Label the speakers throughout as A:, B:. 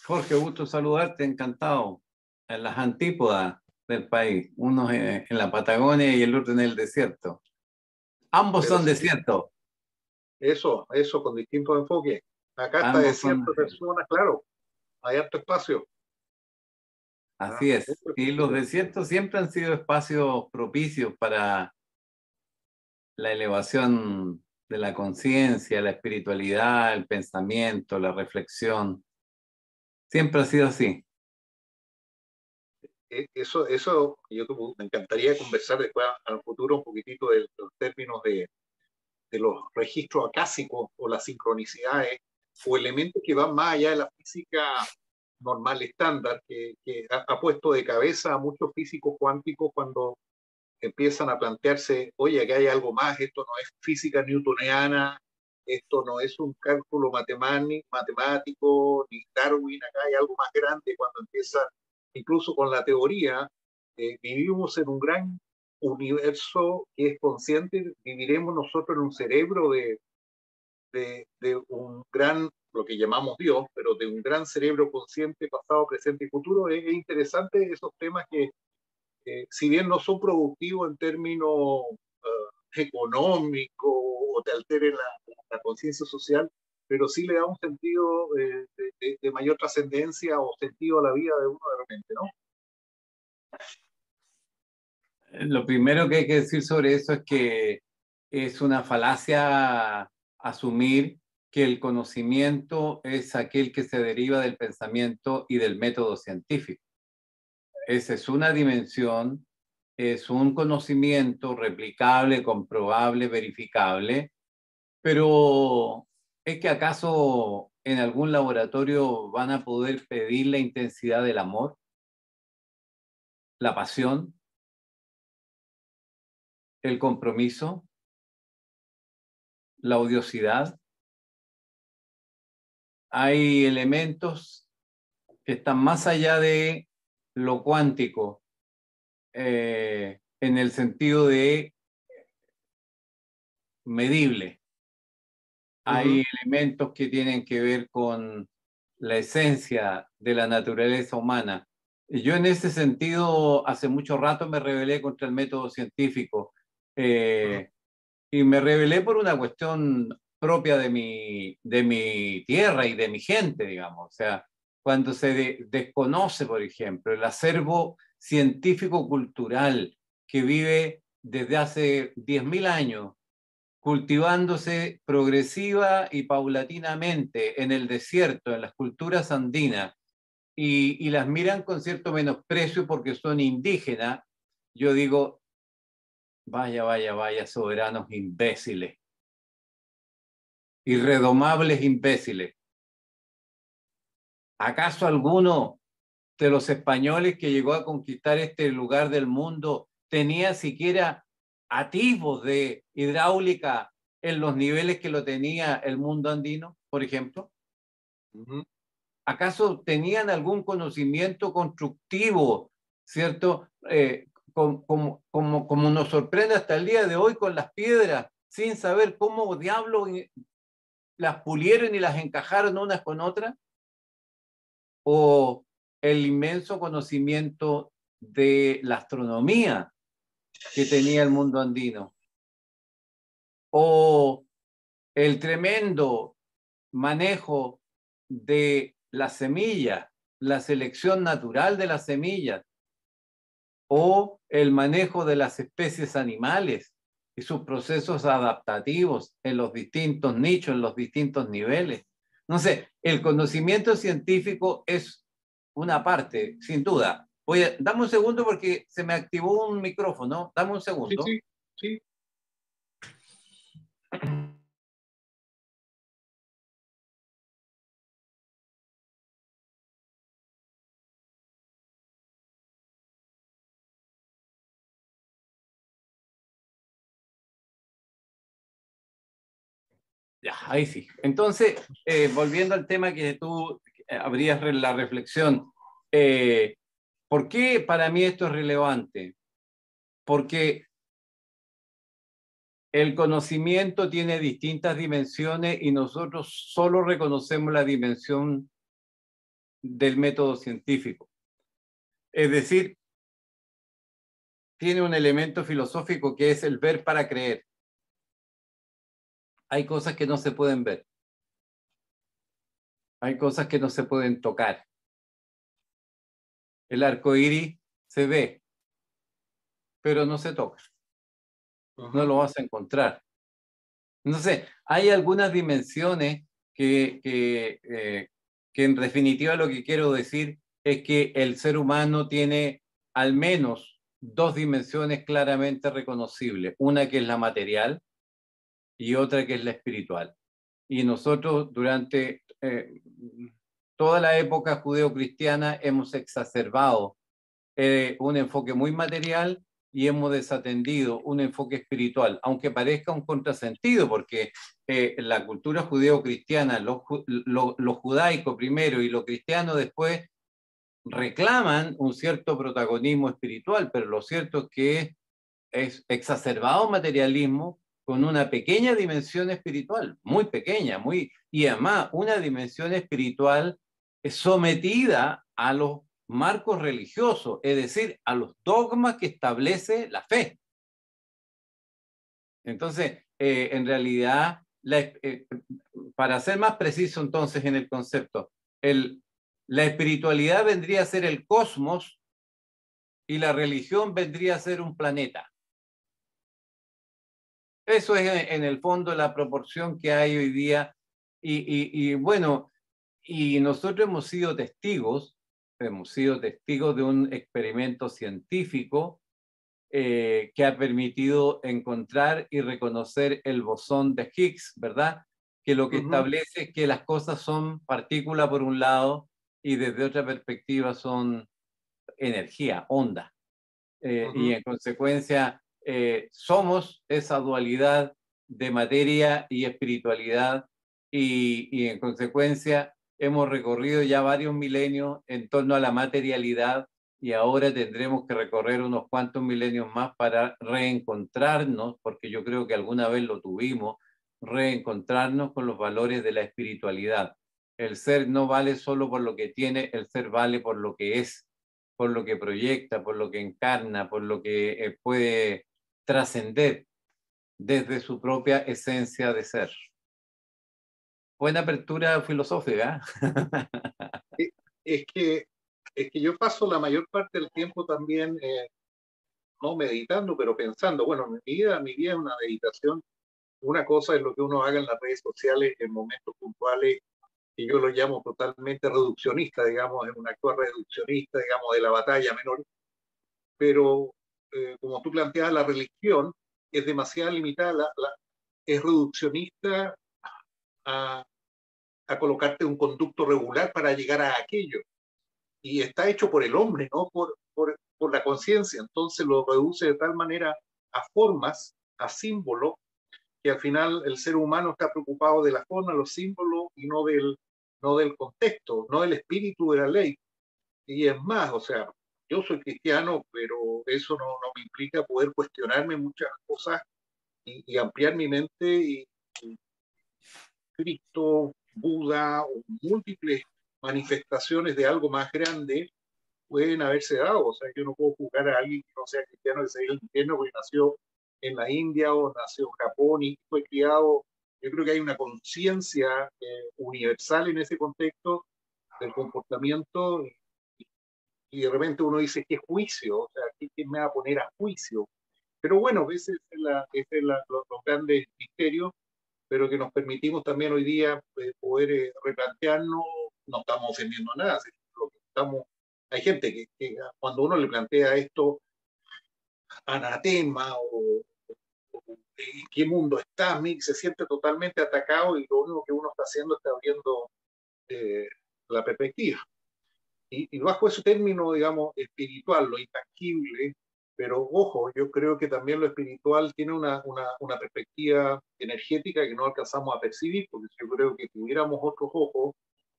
A: Jorge, gusto saludarte, encantado. En las antípodas del país, uno en la Patagonia y el otro en el desierto. Ambos
B: Pero
A: son
B: sí,
A: desiertos,
B: eso con distintos enfoques. Acá está
A: ambos son
B: desierto de
A: desiertos.
B: zona, claro, hay harto espacio.
A: Así es.
B: Mucho
A: Y los
B: espacio.
A: desiertos siempre han sido espacios propicios para la elevación de la conciencia, la espiritualidad, el pensamiento, la reflexión. Siempre ha sido así.
B: Eso me encantaría conversar después al futuro un poquitito de los términos de los registros acásicos o las sincronicidades o elementos que van más allá de la física normal estándar que ha puesto de cabeza a muchos físicos cuánticos cuando empiezan a plantearse, oye, aquí hay algo más, esto no es física newtoniana, esto no es un cálculo matemático, ni Darwin, acá hay algo más grande cuando empieza, incluso con la teoría, vivimos en un gran universo que es consciente, viviremos nosotros en un cerebro de un gran, lo que llamamos Dios, pero de un gran cerebro consciente, pasado, presente y futuro. Es interesante esos temas que si bien no son productivos en términos económicos o te altere la conciencia social, pero sí le da un sentido de mayor trascendencia o sentido a la vida de uno de repente, ¿no?
A: Lo primero que hay que decir sobre eso es que es una falacia asumir que el conocimiento es aquel que se deriva del pensamiento y del método científico. Esa es una dimensión, es un conocimiento replicable, comprobable, verificable, pero ¿es que acaso en algún laboratorio van a poder pedir la intensidad del amor, la pasión, el compromiso, la odiosidad? Hay elementos que están más allá de lo cuántico, en el sentido de medible.
B: Uh -huh.
A: Hay elementos que tienen que ver con la esencia de la naturaleza humana. Y yo en ese sentido, hace mucho rato me rebelé contra el método científico,
B: Uh -huh.
A: eh, y me rebelé por una cuestión propia de mi tierra y de mi gente, digamos. O sea, cuando se desconoce, por ejemplo, el acervo científico-cultural que vive desde hace 10.000 años, cultivándose progresiva y paulatinamente en el desierto, en las culturas andinas, y las miran con cierto menosprecio porque son indígenas, yo digo, vaya, vaya, vaya, soberanos imbéciles, irredomables imbéciles. ¿Acaso alguno de los españoles que llegó a conquistar este lugar del mundo tenía siquiera atisbos de hidráulica en los niveles que lo tenía el mundo andino, por ejemplo?
B: Uh -huh.
A: ¿Acaso tenían algún conocimiento constructivo, cierto? Como nos sorprende hasta el día de hoy con las piedras, sin saber cómo diablos las pulieron y las encajaron unas con otras, o el inmenso conocimiento de la astronomía que tenía el mundo andino, o el tremendo manejo de las semillas, la selección natural de las semillas, o el manejo de las especies animales y sus procesos adaptativos en los distintos nichos, en los distintos niveles. No sé, el conocimiento científico es una parte, sin duda. Oye, dame un segundo porque se me activó un micrófono. Dame un
B: Sí,
A: segundo.
B: sí, sí.
A: Ya, ahí sí. Entonces, volviendo al tema que tú abrías la reflexión, eh, ¿por qué para mí esto es relevante? Porque el conocimiento tiene distintas dimensiones y nosotros solo reconocemos la dimensión del método científico. Es decir, tiene un elemento filosófico que es el ver para creer. Hay cosas que no se pueden ver. Hay cosas que no se pueden tocar. El arco iris se ve, pero no se toca. No lo vas a encontrar. Entonces, hay algunas dimensiones que en definitiva lo que quiero decir es que el ser humano tiene al menos dos dimensiones claramente reconocibles. Una que es la material y otra que es la espiritual. Y nosotros durante toda la época judeocristiana hemos exacerbado un enfoque muy material y hemos desatendido un enfoque espiritual, aunque parezca un contrasentido, porque la cultura judeo-cristiana, lo judaico primero y lo cristiano después, reclaman un cierto protagonismo espiritual, pero lo cierto es que es exacerbado materialismo con una pequeña dimensión espiritual, muy pequeña, y además una dimensión espiritual sometida a los marcos religiosos, es decir, a los dogmas que establece la fe. Entonces, en realidad, para ser más preciso entonces en el concepto, la espiritualidad vendría a ser el cosmos y la religión vendría a ser un planeta. Eso es en el fondo la proporción que hay hoy día. Y bueno, y nosotros hemos sido testigos de un experimento científico que ha permitido encontrar y reconocer el bosón de Higgs, ¿verdad? Que lo que establece es que las cosas son partículas por un lado y desde otra perspectiva son energía, onda. Y en consecuencia somos esa dualidad de materia y espiritualidad y en consecuencia hemos recorrido ya varios milenios en torno a la materialidad y ahora tendremos que recorrer unos cuantos milenios más para reencontrarnos, porque yo creo que alguna vez lo tuvimos, reencontrarnos con los valores de la espiritualidad. El ser no vale solo por lo que tiene, el ser vale por lo que es, por lo que proyecta, por lo que encarna, por lo que puede trascender desde su propia esencia de ser. Buena apertura filosófica.
B: Es que, es que yo paso la mayor parte del tiempo también, no meditando, pero pensando. Bueno, mi vida es una meditación. Una cosa es lo que uno haga en las redes sociales en momentos puntuales, que yo lo llamo totalmente reduccionista, digamos, es un actuar reduccionista, digamos, de la batalla menor. Pero como tú planteas, la religión es demasiado limitada, es reduccionista a, a colocarte un conducto regular para llegar a aquello. Y está hecho por el hombre, no por la conciencia. Entonces lo reduce de tal manera a formas, a símbolos, que al final el ser humano está preocupado de la forma, los símbolos y no del contexto, no del espíritu de la ley. Y es más, o sea, yo soy cristiano, pero eso no me implica poder cuestionarme muchas cosas y ampliar mi mente y Cristo, Buda o múltiples manifestaciones de algo más grande pueden haberse dado. O sea, yo no puedo juzgar a alguien que no sea cristiano, que sea el infierno, porque nació en la India o nació en Japón y fue criado. Yo creo que hay una conciencia universal en ese contexto del comportamiento y de repente uno dice, ¿qué juicio? O sea, ¿quién me va a poner a juicio? Pero bueno, ese es los grandes misterios, pero que nos permitimos también hoy día poder replantearnos, no estamos ofendiendo a nada, lo que estamos, hay gente que cuando uno le plantea esto, anatema o en qué mundo está, se siente totalmente atacado y lo único que uno está haciendo está abriendo eh, la perspectiva. Y bajo ese término, digamos, espiritual, lo intangible, pero ojo, yo creo que también lo espiritual tiene una perspectiva energética que no alcanzamos a percibir, porque yo creo que si tuviéramos otros ojos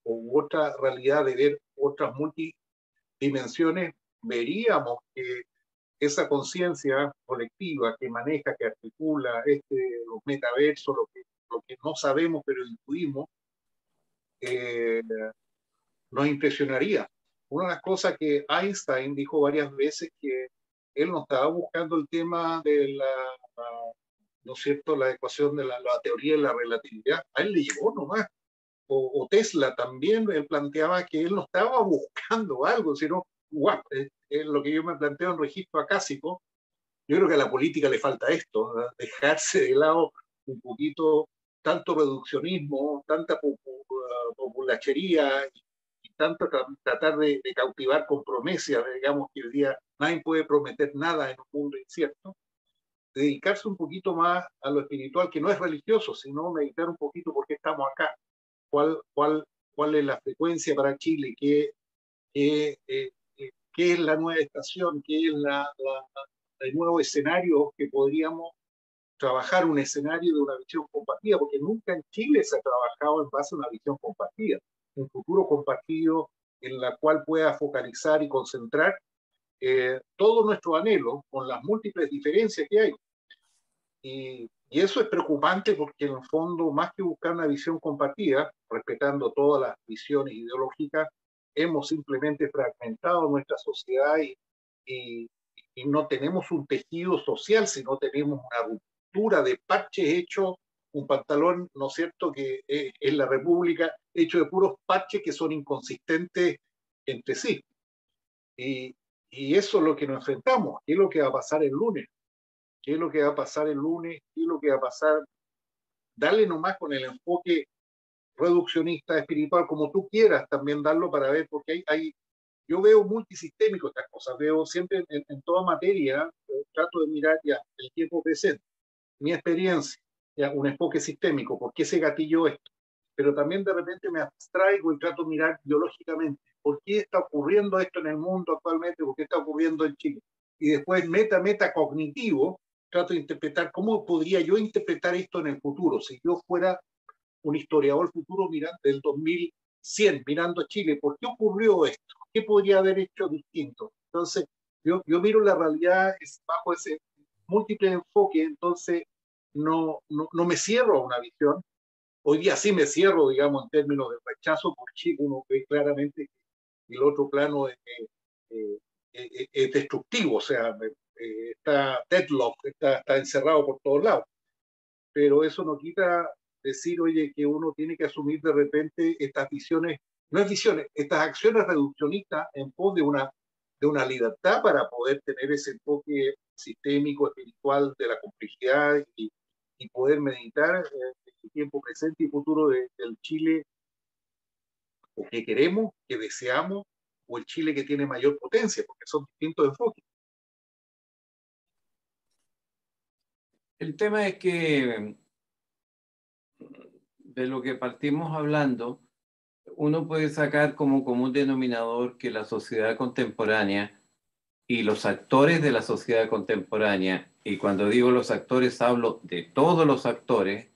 B: o otra realidad de ver otras multidimensiones, veríamos que esa conciencia colectiva que maneja, que articula los metaversos, lo que no sabemos pero intuimos, eh, nos impresionaría. Una de las cosas que Einstein dijo varias veces que él no estaba buscando el tema de ¿no es cierto?, la ecuación de la teoría de la relatividad. A él le llegó nomás. O Tesla también, él planteaba que él no estaba buscando algo, sino, guau, es lo que yo me planteo en registro acásico. Yo creo que a la política le falta esto, ¿verdad? Dejarse de lado un poquito tanto reduccionismo, tanta populachería y tanto tratar de cautivar con promesas, digamos que el día nadie puede prometer nada en un mundo incierto, dedicarse un poquito más a lo espiritual, que no es religioso, sino meditar un poquito por qué estamos acá, cuál, cuál, cuál es la frecuencia para Chile, qué, qué es la nueva estación, qué es el nuevo escenario que podríamos trabajar, un escenario de una visión compartida, porque nunca en Chile se ha trabajado en base a una visión compartida, un futuro compartido en la cual pueda focalizar y concentrar todo nuestro anhelo con las múltiples diferencias que hay. Y eso es preocupante porque en el fondo, más que buscar una visión compartida, respetando todas las visiones ideológicas, hemos simplemente fragmentado nuestra sociedad y, y no tenemos un tejido social, sino tenemos una ruptura de parches hechos, un pantalón, ¿no es cierto?, que es la República, hecho de puros parches que son inconsistentes entre sí. Y, y eso es lo que nos enfrentamos. ¿Qué es lo que va a pasar el lunes? ¿Qué es lo que va a pasar el lunes? ¿Qué es lo que va a pasar? Dale nomás con el enfoque reduccionista, espiritual, como tú quieras también darlo para ver, porque yo veo multisistémico estas cosas, veo siempre en toda materia, trato de mirar ya el tiempo presente, mi experiencia, ya un enfoque sistémico, ¿por qué se gatilló esto? Pero también de repente me abstraigo y trato de mirar biológicamente, ¿por qué está ocurriendo esto en el mundo actualmente? ¿Por qué está ocurriendo en Chile? Y después meta cognitivo, trato de interpretar cómo podría yo interpretar esto en el futuro, si yo fuera un historiador futuro del 2100 mirando a Chile, ¿por qué ocurrió esto? ¿Qué podría haber hecho distinto? Entonces, yo miro la realidad bajo ese múltiple enfoque, entonces no me cierro a una visión. Hoy día sí me cierro, digamos, en términos de rechazo por Chile, uno ve claramente que el otro plano es destructivo, o sea, está deadlock, está encerrado por todos lados, pero eso no quita decir, oye, que uno tiene que asumir de repente estas visiones, no es visiones, estas acciones reduccionistas en pos de una libertad para poder tener ese enfoque sistémico, espiritual de la complejidad y poder meditar el tiempo presente y futuro del Chile o que queremos, que deseamos, o el Chile que tiene mayor potencia, porque son distintos enfoques.
A: El tema es que de lo que partimos hablando, uno puede sacar como común denominador que la sociedad contemporánea y los actores de la sociedad contemporánea, y cuando digo los actores hablo de todos los actores,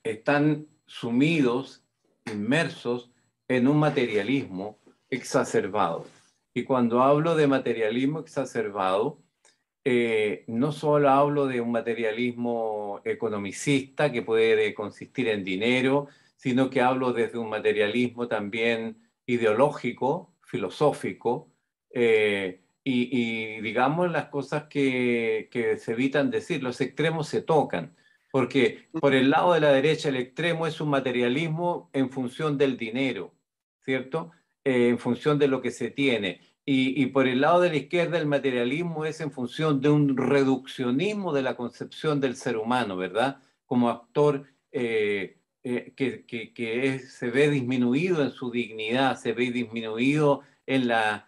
A: están sumidos, inmersos en un materialismo exacerbado. Y cuando hablo de materialismo exacerbado, no solo hablo de un materialismo economicista que puede consistir en dinero, sino que hablo desde un materialismo también ideológico, filosófico, y digamos las cosas que se evitan decir, los extremos se tocan, porque por el lado de la derecha el extremo es un materialismo en función del dinero, ¿cierto? En función de lo que se tiene. Y por el lado de la izquierda el materialismo es en función de un reduccionismo de la concepción del ser humano, ¿verdad? Como actor se ve disminuido en su dignidad, se ve disminuido en la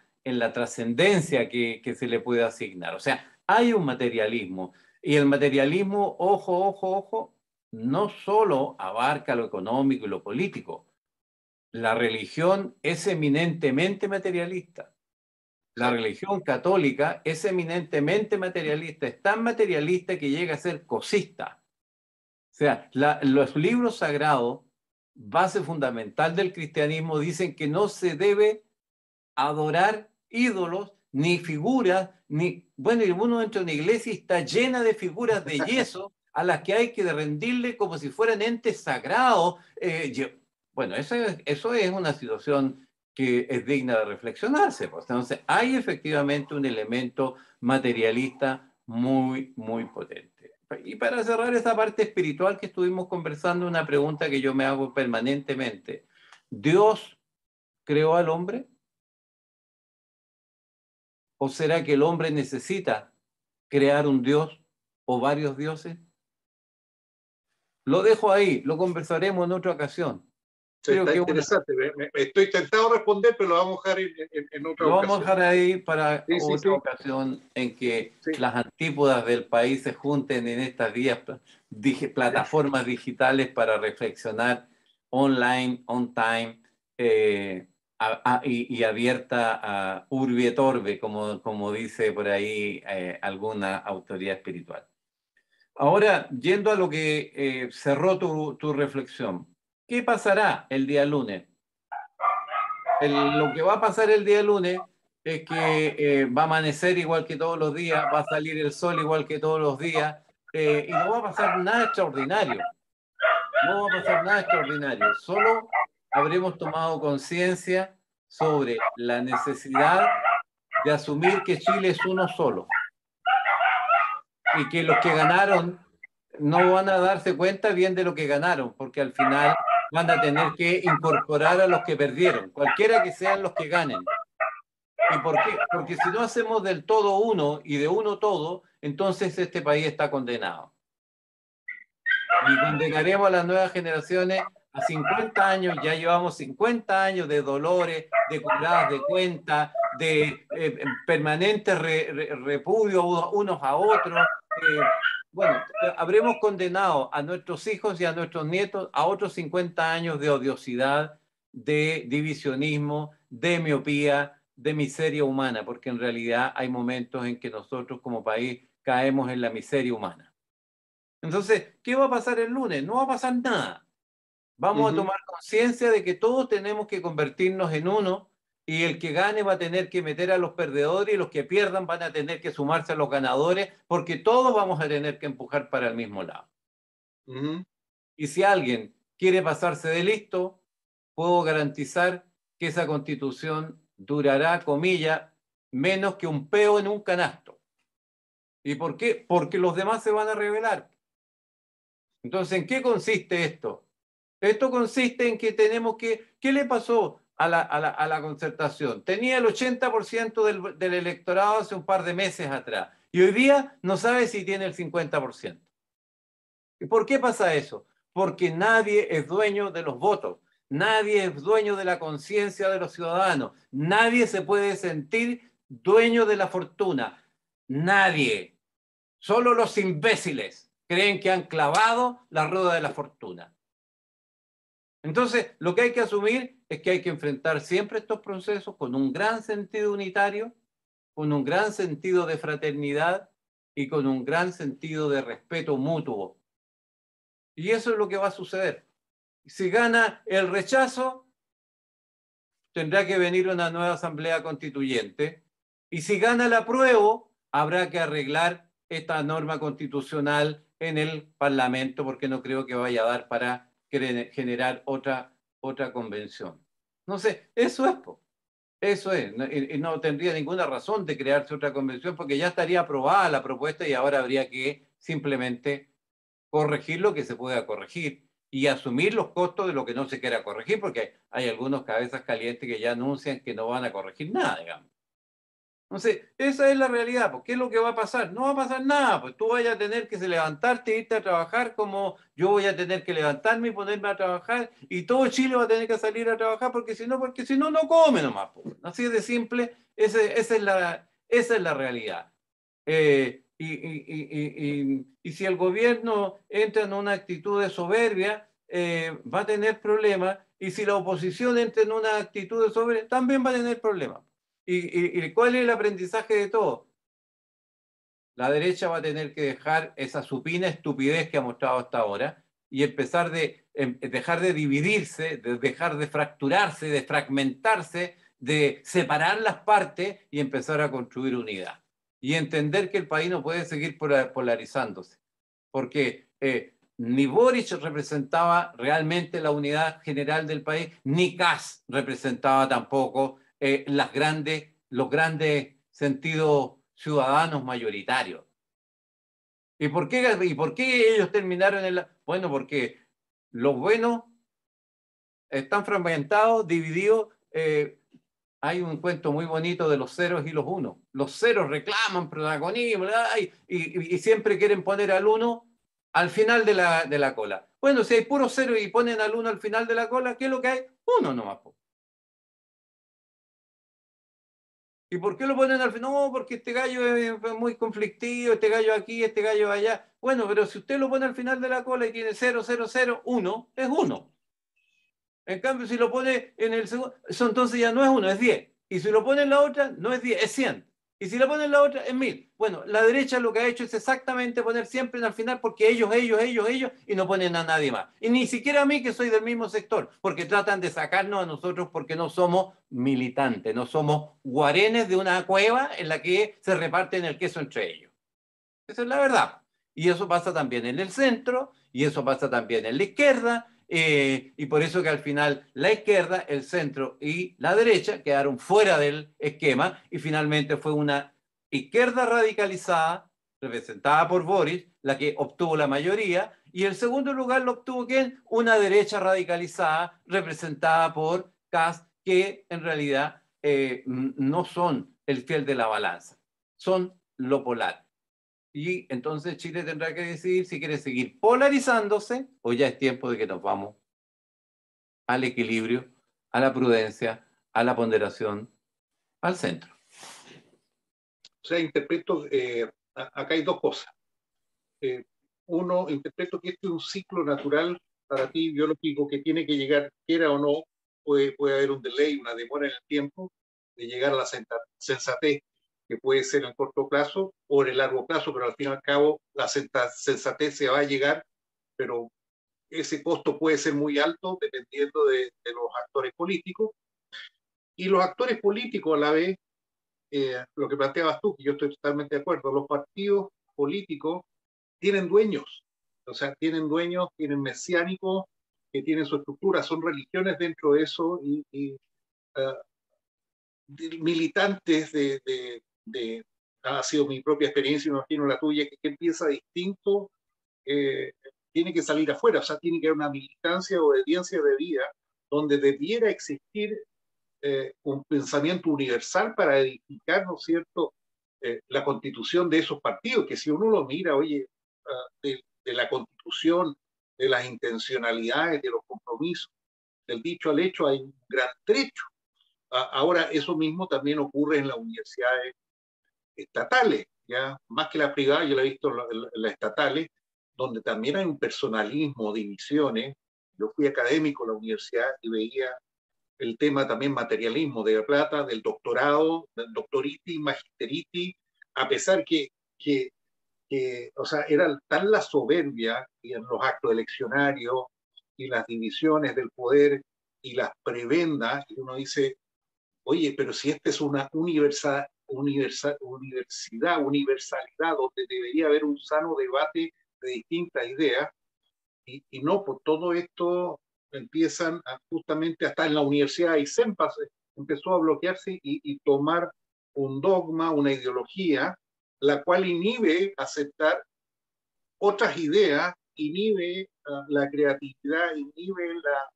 A: trascendencia que se le puede asignar. O sea, hay un materialismo. Y el materialismo, ojo, ojo, ojo, no solo abarca lo económico y lo político. La religión es eminentemente materialista. La religión católica es eminentemente materialista, es tan materialista que llega a ser cosista. O sea, los libros sagrados, base fundamental del cristianismo, dicen que no se debe adorar ídolos, ni figuras, ni... Bueno, y uno entra en una iglesia y está llena de figuras de yeso a las que hay que rendirle como si fueran entes sagrados. Bueno, eso es una situación que es digna de reflexionarse. Pues. Entonces, hay efectivamente un elemento materialista muy, muy potente. Y para cerrar esa parte espiritual que estuvimos conversando, una pregunta que yo me hago permanentemente. ¿Dios creó al hombre? ¿O será que el hombre necesita crear un Dios o varios dioses? Lo dejo ahí, lo conversaremos en otra ocasión. Creo
B: Está
A: que
B: interesante. Estoy tentado a responder, pero lo vamos a dejar en otra
A: lo vamos a
B: ocasión.
A: dejar ahí para
B: Sí, sí,
A: otra
B: sí,
A: ocasión en que
B: sí.
A: las antípodas del país se junten en estas vías, plataformas digitales para reflexionar online, on time, y abierta a urbi et orbe, como dice por ahí alguna autoridad espiritual. Ahora, yendo a lo que cerró tu reflexión, ¿qué pasará el día lunes? Lo que va a pasar el día lunes es que va a amanecer igual que todos los días, va a salir el sol igual que todos los días, y no va a pasar nada extraordinario. No va a pasar nada extraordinario. Solo habremos tomado conciencia sobre la necesidad de asumir que Chile es uno solo y que los que ganaron no van a darse cuenta bien de lo que ganaron, porque al final van a tener que incorporar a los que perdieron, cualquiera que sean los que ganen. ¿Y por qué? Porque si no hacemos del todo uno y de uno todo, entonces este país está condenado. Y condenaremos a las nuevas generaciones a 50 años, ya llevamos 50 años de dolores, de curadas de cuenta, de permanente repudio unos a otros. Bueno, habremos condenado a nuestros hijos y a nuestros nietos a otros 50 años de odiosidad, de divisionismo, de miopía, de miseria humana, porque en realidad hay momentos en que nosotros como país caemos en la miseria humana. Entonces, ¿qué va a pasar el lunes? No va a pasar nada. Vamos a
B: Ujú.
A: tomar conciencia de que todos tenemos que convertirnos en uno y el que gane va a tener que meter a los perdedores y los que pierdan van a tener que sumarse a los ganadores porque todos vamos a tener que empujar para el mismo lado.
B: Ujú.
A: Y si alguien quiere pasarse de listo, puedo garantizar que esa constitución durará, comillas, menos que un peo en un canasto. ¿Y por qué? Porque los demás se van a rebelar. Entonces, ¿en qué consiste esto? Esto consiste en que tenemos que... ¿Qué le pasó a la concertación? Tenía el 80% del electorado hace un par de meses atrás y hoy día no sabe si tiene el 50%. ¿Y por qué pasa eso? Porque nadie es dueño de los votos, nadie es dueño de la conciencia de los ciudadanos, nadie se puede sentir dueño de la fortuna, nadie. Solo los imbéciles creen que han clavado la rueda de la fortuna. Entonces, lo que hay que asumir es que hay que enfrentar siempre estos procesos con un gran sentido unitario, con un gran sentido de fraternidad y con un gran sentido de respeto mutuo. Y eso es lo que va a suceder. Si gana el rechazo, tendrá que venir una nueva asamblea constituyente. Y si gana el apruebo, habrá que arreglar esta norma constitucional en el Parlamento, porque no creo que vaya a dar para generar otra convención. No sé, eso es, eso es. Y no tendría ninguna razón de crearse otra convención, porque ya estaría aprobada la propuesta y ahora habría que simplemente corregir lo que se pueda corregir y asumir los costos de lo que no se quiera corregir, porque hay algunos cabezas calientes que ya anuncian que no van a corregir nada, digamos. Entonces, esa es la realidad. ¿Pues qué es lo que va a pasar? No va a pasar nada. Pues tú vayas a tener que levantarte e irte a trabajar como yo voy a tener que levantarme y ponerme a trabajar y todo Chile va a tener que salir a trabajar porque si no, no come nomás. Pues. Así de simple, esa es la realidad. Y si el gobierno entra en una actitud de soberbia, va a tener problemas. Y si la oposición entra en una actitud de soberbia, también va a tener problemas. ¿Y cuál es el aprendizaje de todo? La derecha va a tener que dejar esa supina estupidez que ha mostrado hasta ahora y empezar dejar de dividirse, de dejar de fracturarse, de fragmentarse, de separar las partes y empezar a construir unidad. Y entender que el país no puede seguir polarizándose. Porque ni Boric representaba realmente la unidad general del país, ni Kast representaba tampoco los grandes sentidos ciudadanos mayoritarios. ¿Y por qué ellos terminaron en la...? Bueno, porque los buenos están fragmentados, divididos. Hay un cuento muy bonito de los ceros y los unos. Los ceros reclaman protagonismo, y siempre quieren poner al uno al final de la cola. Bueno, si hay puros ceros y ponen al uno al final de la cola, ¿qué es lo que hay? Uno nomás. ¿Y por qué lo ponen al final? No, porque este gallo es muy conflictivo, este gallo aquí, este gallo allá. Bueno, pero si usted lo pone al final de la cola y tiene 0, 0, 0, 1, es 1. En cambio, si lo pone en el segundo, eso entonces ya no es 1, es 10. Y si lo pone en la otra, no es 10, es 100. Y si lo pone en la otra, es 1000. Bueno, la derecha lo que ha hecho es exactamente poner siempre al final porque ellos, y no ponen a nadie más. Y ni siquiera a mí, que soy del mismo sector, porque tratan de sacarnos a nosotros porque no somos militantes, no somos guarenes de una cueva en la que se reparten el queso entre ellos. Esa es la verdad. Y eso pasa también en el centro, y eso pasa también en la izquierda, y por eso que al final la izquierda, el centro y la derecha quedaron fuera del esquema, y finalmente fue una izquierda radicalizada, representada por Boris, la que obtuvo la mayoría, y el segundo lugar lo obtuvo ¿quién? Una derecha radicalizada, representada por Kast, que en realidad no son el fiel de la balanza, son lo polar. Y entonces Chile tendrá que decidir si quiere seguir polarizándose o ya es tiempo de que nos vamos al equilibrio, a la prudencia, a la ponderación, al centro.
B: O sea, interpreto, acá hay dos cosas. Uno, interpreto que este es un ciclo natural para ti, biológico, que tiene que llegar, quiera o no, puede haber un delay, una demora en el tiempo de llegar a la sensatez, que puede ser en el corto plazo o en el largo plazo, pero al fin y al cabo la sensatez se va a llegar, pero ese costo puede ser muy alto dependiendo de los actores políticos. Y los actores políticos a la vez, lo que planteabas tú, que yo estoy totalmente de acuerdo, los partidos políticos tienen dueños, o sea, tienen dueños, tienen mesiánicos, que tienen su estructura, son religiones dentro de eso y militantes ha sido mi propia experiencia, me imagino la tuya, que piensa distinto, eh, tiene que salir afuera, o sea, tiene que haber una militancia o obediencia de vida donde debiera existir un pensamiento universal para edificar, ¿no es cierto?, la constitución de esos partidos, que si uno lo mira, oye, de la constitución, de las intencionalidades, de los compromisos, del dicho al hecho, hay un gran trecho. Ahora, eso mismo también ocurre en las universidades estatales, ya más que la privada, yo la he visto en las estatales, donde también hay un personalismo, divisiones. Yo fui académico en la universidad y veía el tema también materialismo de la plata, del doctorado, del doctoritis, magisteritis, a pesar o sea, era tan la soberbia y en los actos eleccionarios y las divisiones del poder y las prebendas, y uno dice, oye, pero si esta es una universidad, universalidad, donde debería haber un sano debate de distintas ideas, y no, por todo esto empiezan justamente hasta en la universidad y SEMPAS empezó a bloquearse y tomar un dogma, una ideología, la cual inhibe aceptar otras ideas, inhibe la creatividad, inhibe la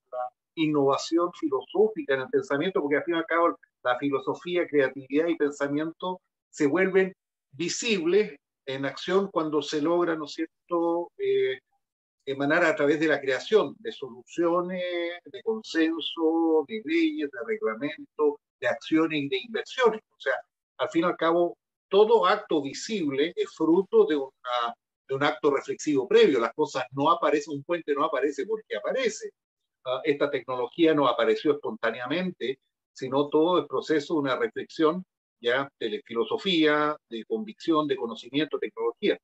B: innovación filosófica en el pensamiento, porque al fin y al cabo la filosofía, creatividad y pensamiento se vuelven visibles en acción cuando se logra, ¿no es cierto?, emanar a través de la creación de soluciones, de consenso, de leyes, de reglamentos, de acciones y de inversiones. O sea, al fin y al cabo, todo acto visible es fruto de un acto reflexivo previo. Las cosas no aparecen, un puente no aparece porque aparece. Esta tecnología no apareció espontáneamente, sino todo el proceso de una reflexión ya de filosofía, de convicción, de conocimiento, tecnología.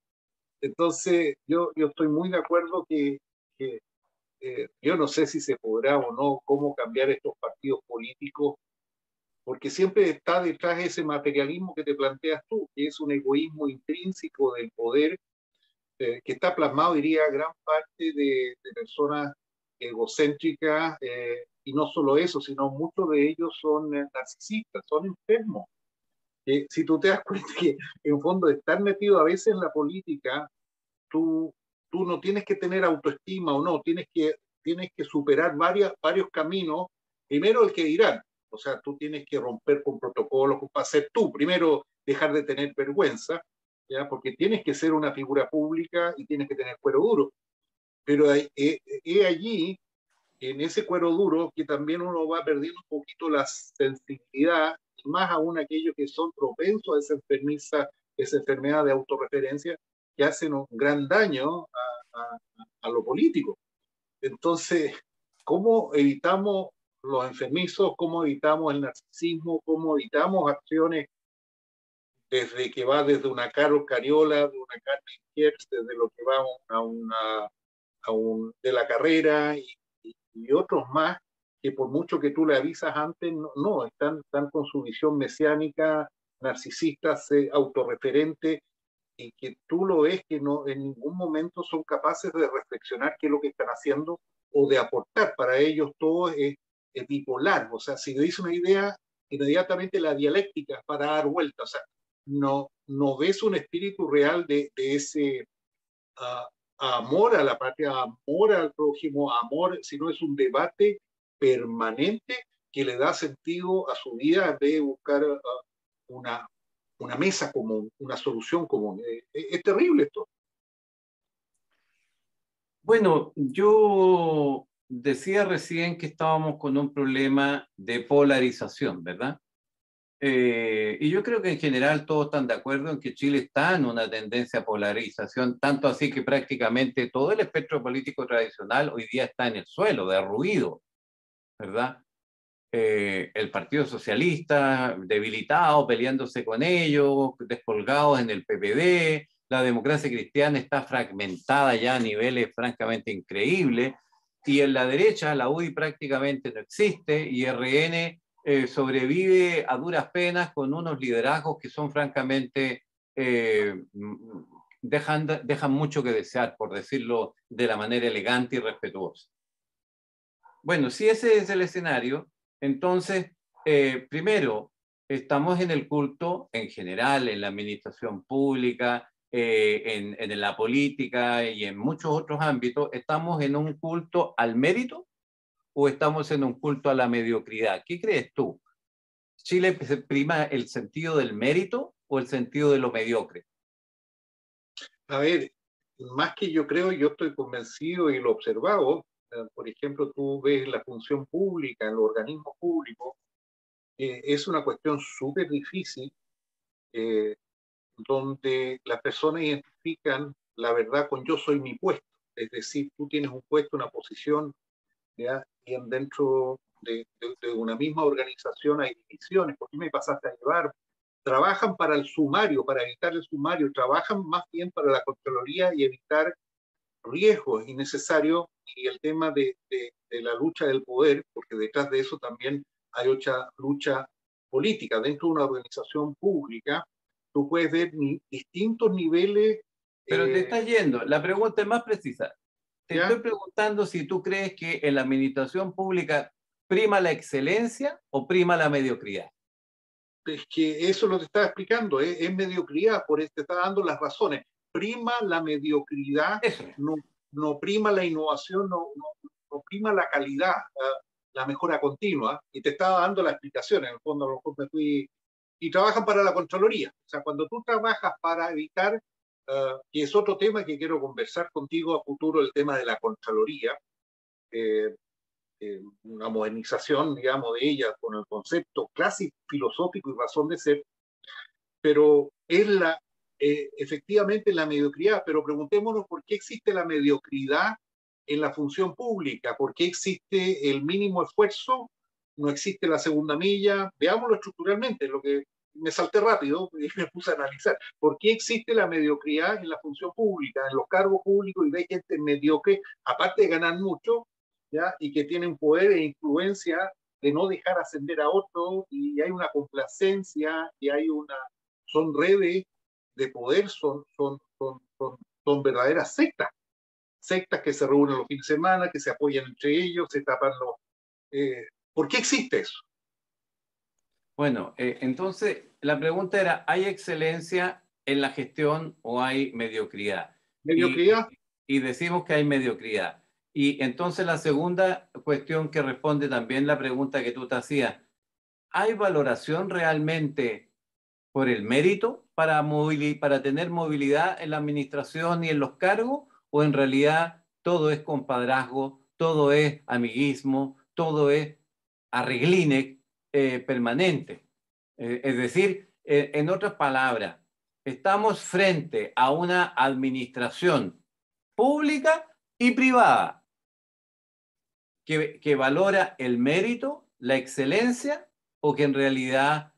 B: Entonces, yo estoy muy de acuerdo que yo no sé si se podrá o no cómo cambiar estos partidos políticos, porque siempre está detrás ese materialismo que te planteas tú, que es un egoísmo intrínseco del poder que está plasmado, diría, gran parte de personas egocéntricas, y no solo eso, sino muchos de ellos son narcisistas, son enfermos. Si tú te das cuenta que en fondo de estar metido a veces en la política, tú, tú no tienes que tener autoestima o no, tienes que superar varios caminos. Primero el que dirán, o sea, tú tienes que romper con protocolos para ser tú. Primero dejar de tener vergüenza, ¿ya? Porque tienes que ser una figura pública y tienes que tener cuero duro. Pero allí, en ese cuero duro, que también uno va perdiendo un poquito la sensibilidad, más aún aquellos que son propensos a esa enfermedad de autorreferencia, que hacen un gran daño a lo político. Entonces, ¿cómo evitamos los enfermizos? ¿Cómo evitamos el narcisismo? ¿Cómo evitamos acciones desde que va desde una Carol Cariola, de una Carmen Hertz, desde lo que va de la carrera y otros más que por mucho que tú le avisas antes, están con su visión mesiánica, narcisista, autorreferente, y que tú lo ves que no en ningún momento son capaces de reflexionar qué es lo que están haciendo o de aportar. Para ellos todo es bipolar, o sea, si le dice una idea, inmediatamente la dialéctica para dar vuelta, o sea, no ves un espíritu real de ese uh, amor a la patria, amor al prójimo, amor, sino es un debate permanente que le da sentido a su vida en vez de buscar una, una mesa común, una solución común. Es terrible esto.
A: Bueno, yo decía recién que estábamos con un problema de polarización, ¿verdad? Y yo creo que en general todos están de acuerdo en que Chile está en una tendencia a polarización, tanto así que prácticamente todo el espectro político tradicional hoy día está en el suelo, derruido, ¿verdad? El Partido Socialista debilitado, peleándose con ellos, descolgados en el PPD, la democracia cristiana está fragmentada ya a niveles francamente increíbles, y en la derecha la UDI prácticamente no existe, y RN sobrevive a duras penas con unos liderazgos que son francamente, dejan mucho que desear, por decirlo de la manera elegante y respetuosa. Bueno, si ese es el escenario, entonces, primero, estamos en el culto en general, en la administración pública, en la política y en muchos otros ámbitos, ¿estamos en un culto al mérito o estamos en un culto a la mediocridad? ¿Qué crees tú? ¿Chile prima el sentido del mérito o el sentido de lo mediocre?
B: A ver, más que yo creo, yo estoy convencido y lo he observado. Por ejemplo, tú ves la función pública en los organismos públicos, es una cuestión súper difícil, eh, donde las personas identifican la verdad con yo soy mi puesto. Es decir, tú tienes un puesto, una posición, ¿ya? Y dentro de una misma organización hay divisiones. ¿Por qué me pasaste a llevar? Trabajan para el sumario, para evitar el sumario, trabajan más bien para la Contraloría y evitar riesgos innecesarios y el tema de la lucha del poder, porque detrás de eso también hay otra lucha política. Dentro de una organización pública, tú puedes ver distintos niveles.
A: Pero te
B: eh,
A: estás yendo. La pregunta es más precisa. Te estoy
B: ¿Ya?
A: preguntando si tú crees que en la administración pública prima la excelencia o prima la mediocridad.
B: Es que eso lo te estaba explicando, es mediocridad, por eso te está dando las razones. Prima la mediocridad,
A: Eso.
B: no prima la innovación, no prima la calidad, la mejora continua, y te estaba dando la explicación, en el fondo a lo mejor me fui, y trabajan para la Contraloría. O sea, cuando tú trabajas para evitar, que es otro tema que quiero conversar contigo a futuro, el tema de la Contraloría, eh, una modernización, digamos, de ella con el concepto clásico, filosófico y razón de ser, pero es efectivamente la mediocridad. Pero preguntémonos por qué existe la mediocridad en la función pública, por qué existe el mínimo esfuerzo, no existe la segunda milla. Veámoslo estructuralmente, lo que me salté rápido y me puse a analizar. ¿Por qué existe la mediocridad en la función pública, en los cargos públicos, y ve gente mediocre, aparte de ganar mucho, ¿ya? Y que tienen poder e influencia de no dejar ascender a otro, y hay una complacencia, y hay son redes de poder, son son verdaderas sectas, sectas que se reúnen los fines de semana, que se apoyan entre ellos, se tapan los... ¿Por qué existe eso?
A: Bueno, entonces la pregunta era, ¿hay excelencia en la gestión o hay mediocridad?
B: Mediocridad.
A: Y decimos que hay mediocridad. Y entonces la segunda cuestión que responde también la pregunta que tú te hacías, ¿hay valoración realmente por el mérito para tener movilidad en la administración y en los cargos? ¿O en realidad todo es compadrazgo, todo es amiguismo, todo es arregline permanente? Es decir, en otras palabras, estamos frente a una administración pública y privada que valora el mérito, la excelencia, o que en realidad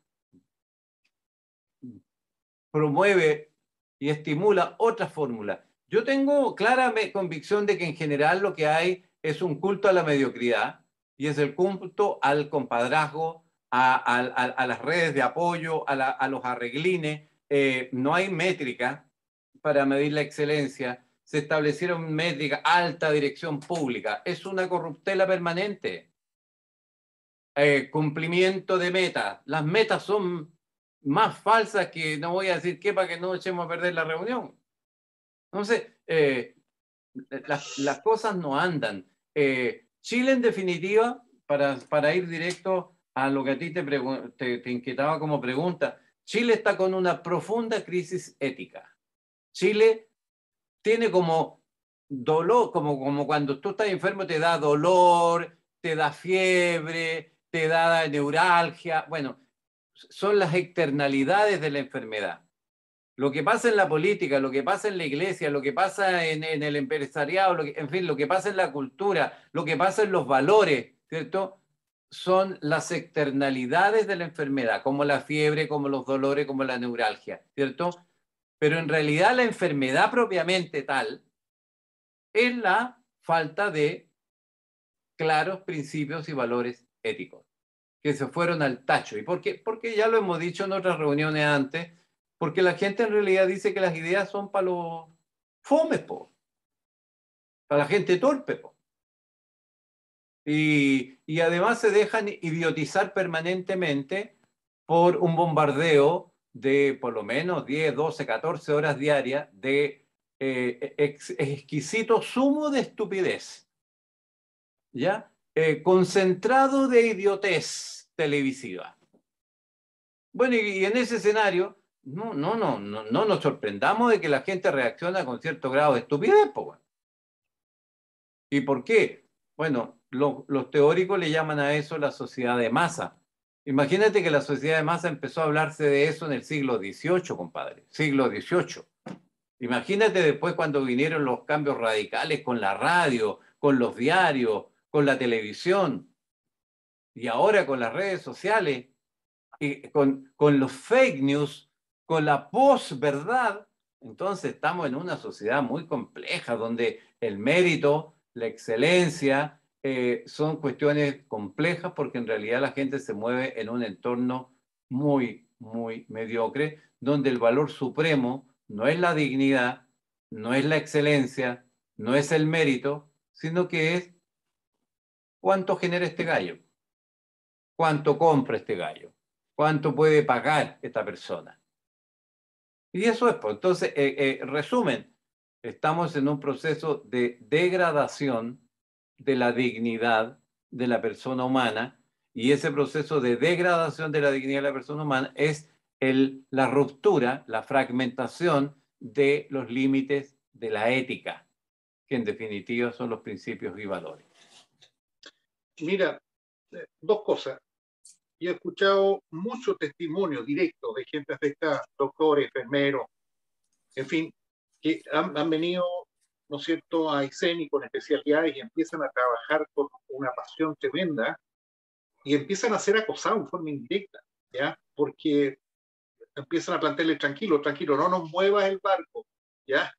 A: promueve y estimula otras fórmulas. Yo tengo clara convicción de que en general lo que hay es un culto a la mediocridad y es el culto al compadrazgo, a las redes de apoyo, a los arreglines. No hay métrica para medir la excelencia. Se establecieron métricas, alta dirección pública. Es una corruptela permanente. Cumplimiento de metas. Las metas son más falsas que no voy a decir qué para que no echemos a perder la reunión. Entonces, las cosas no andan. Chile, en definitiva, para ir directo a lo que a ti te inquietaba como pregunta, Chile está con una profunda crisis ética. Chile tiene como dolor, como cuando tú estás enfermo te da dolor, te da fiebre, te da neuralgia. Bueno, son las externalidades de la enfermedad. Lo que pasa en la política, lo que pasa en la iglesia, lo que pasa en el empresariado, en fin, lo que pasa en la cultura, lo que pasa en los valores, ¿cierto? Son las externalidades de la enfermedad, como la fiebre, como los dolores, como la neuralgia, ¿cierto? Pero en realidad la enfermedad propiamente tal es la falta de claros principios y valores éticos que se fueron al tacho. ¿Y por qué? Porque ya lo hemos dicho en otras reuniones antes, porque la gente en realidad dice que las ideas son para los fomes, po, para la gente torpe, po. Y además se dejan idiotizar permanentemente por un bombardeo de por lo menos 10, 12, 14 horas diarias de exquisito zumo de estupidez, ¿ya? Concentrado de idiotez televisiva. Bueno, y en ese escenario, no nos sorprendamos de que la gente reacciona con cierto grado de estupidez, po, bueno. ¿Y por qué? Bueno, los teóricos le llaman a eso la sociedad de masa. Imagínate que la sociedad de masa empezó a hablarse de eso en el siglo XVIII, compadre, siglo XVIII. Imagínate después cuando vinieron los cambios radicales con la radio, con los diarios, con la televisión y ahora con las redes sociales y con los fake news, con la posverdad. Entonces estamos en una sociedad muy compleja donde el mérito, la excelencia, son cuestiones complejas porque en realidad la gente se mueve en un entorno muy mediocre, donde el valor supremo no es la dignidad, no es la excelencia, no es el mérito, sino que es cuánto genera este gallo, cuánto compra este gallo, cuánto puede pagar esta persona. Y eso es, pues, entonces, resumen, estamos en un proceso de degradación de la dignidad de la persona humana, y ese proceso de degradación de la dignidad de la persona humana es la ruptura, la fragmentación de los límites de la ética, que en definitiva son los principios y valores.
B: Mira, dos cosas. Yo he escuchado muchos testimonios directos de gente afectada, doctores, enfermeros, en fin, que han venido, ¿no es cierto?, a ICENI con especialidades y empiezan a trabajar con una pasión tremenda y empiezan a ser acosados en forma indirecta, ¿ya? Porque empiezan a plantearle tranquilo, tranquilo, no nos muevas el barco, ¿ya?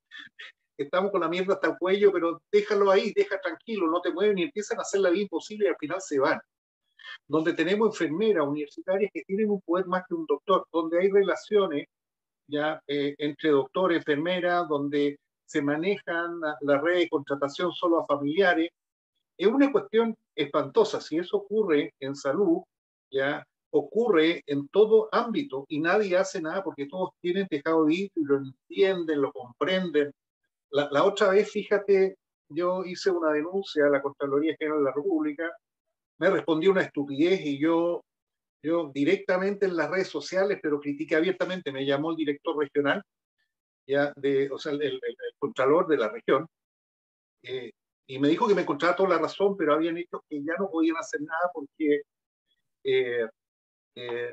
B: Estamos con la mierda hasta el cuello, pero déjalo ahí, deja tranquilo, no te mueven y empiezan a hacer la vida imposible y al final se van. Donde tenemos enfermeras universitarias que tienen un poder más que un doctor, donde hay relaciones ya entre doctor y enfermera, donde se manejan las redes de contratación solo a familiares. Es una cuestión espantosa. Si eso ocurre en salud, ya ocurre en todo ámbito y nadie hace nada porque todos tienen tejado de vidrio y lo entienden, lo comprenden. La otra vez, fíjate, yo hice una denuncia a la Contraloría General de la República, me respondió una estupidez y yo directamente en las redes sociales, pero critiqué abiertamente, me llamó el director regional, ya o sea, el contralor de la región, eh, y me dijo que me encontraba toda la razón, pero habían hecho que ya no podían hacer nada porque eh,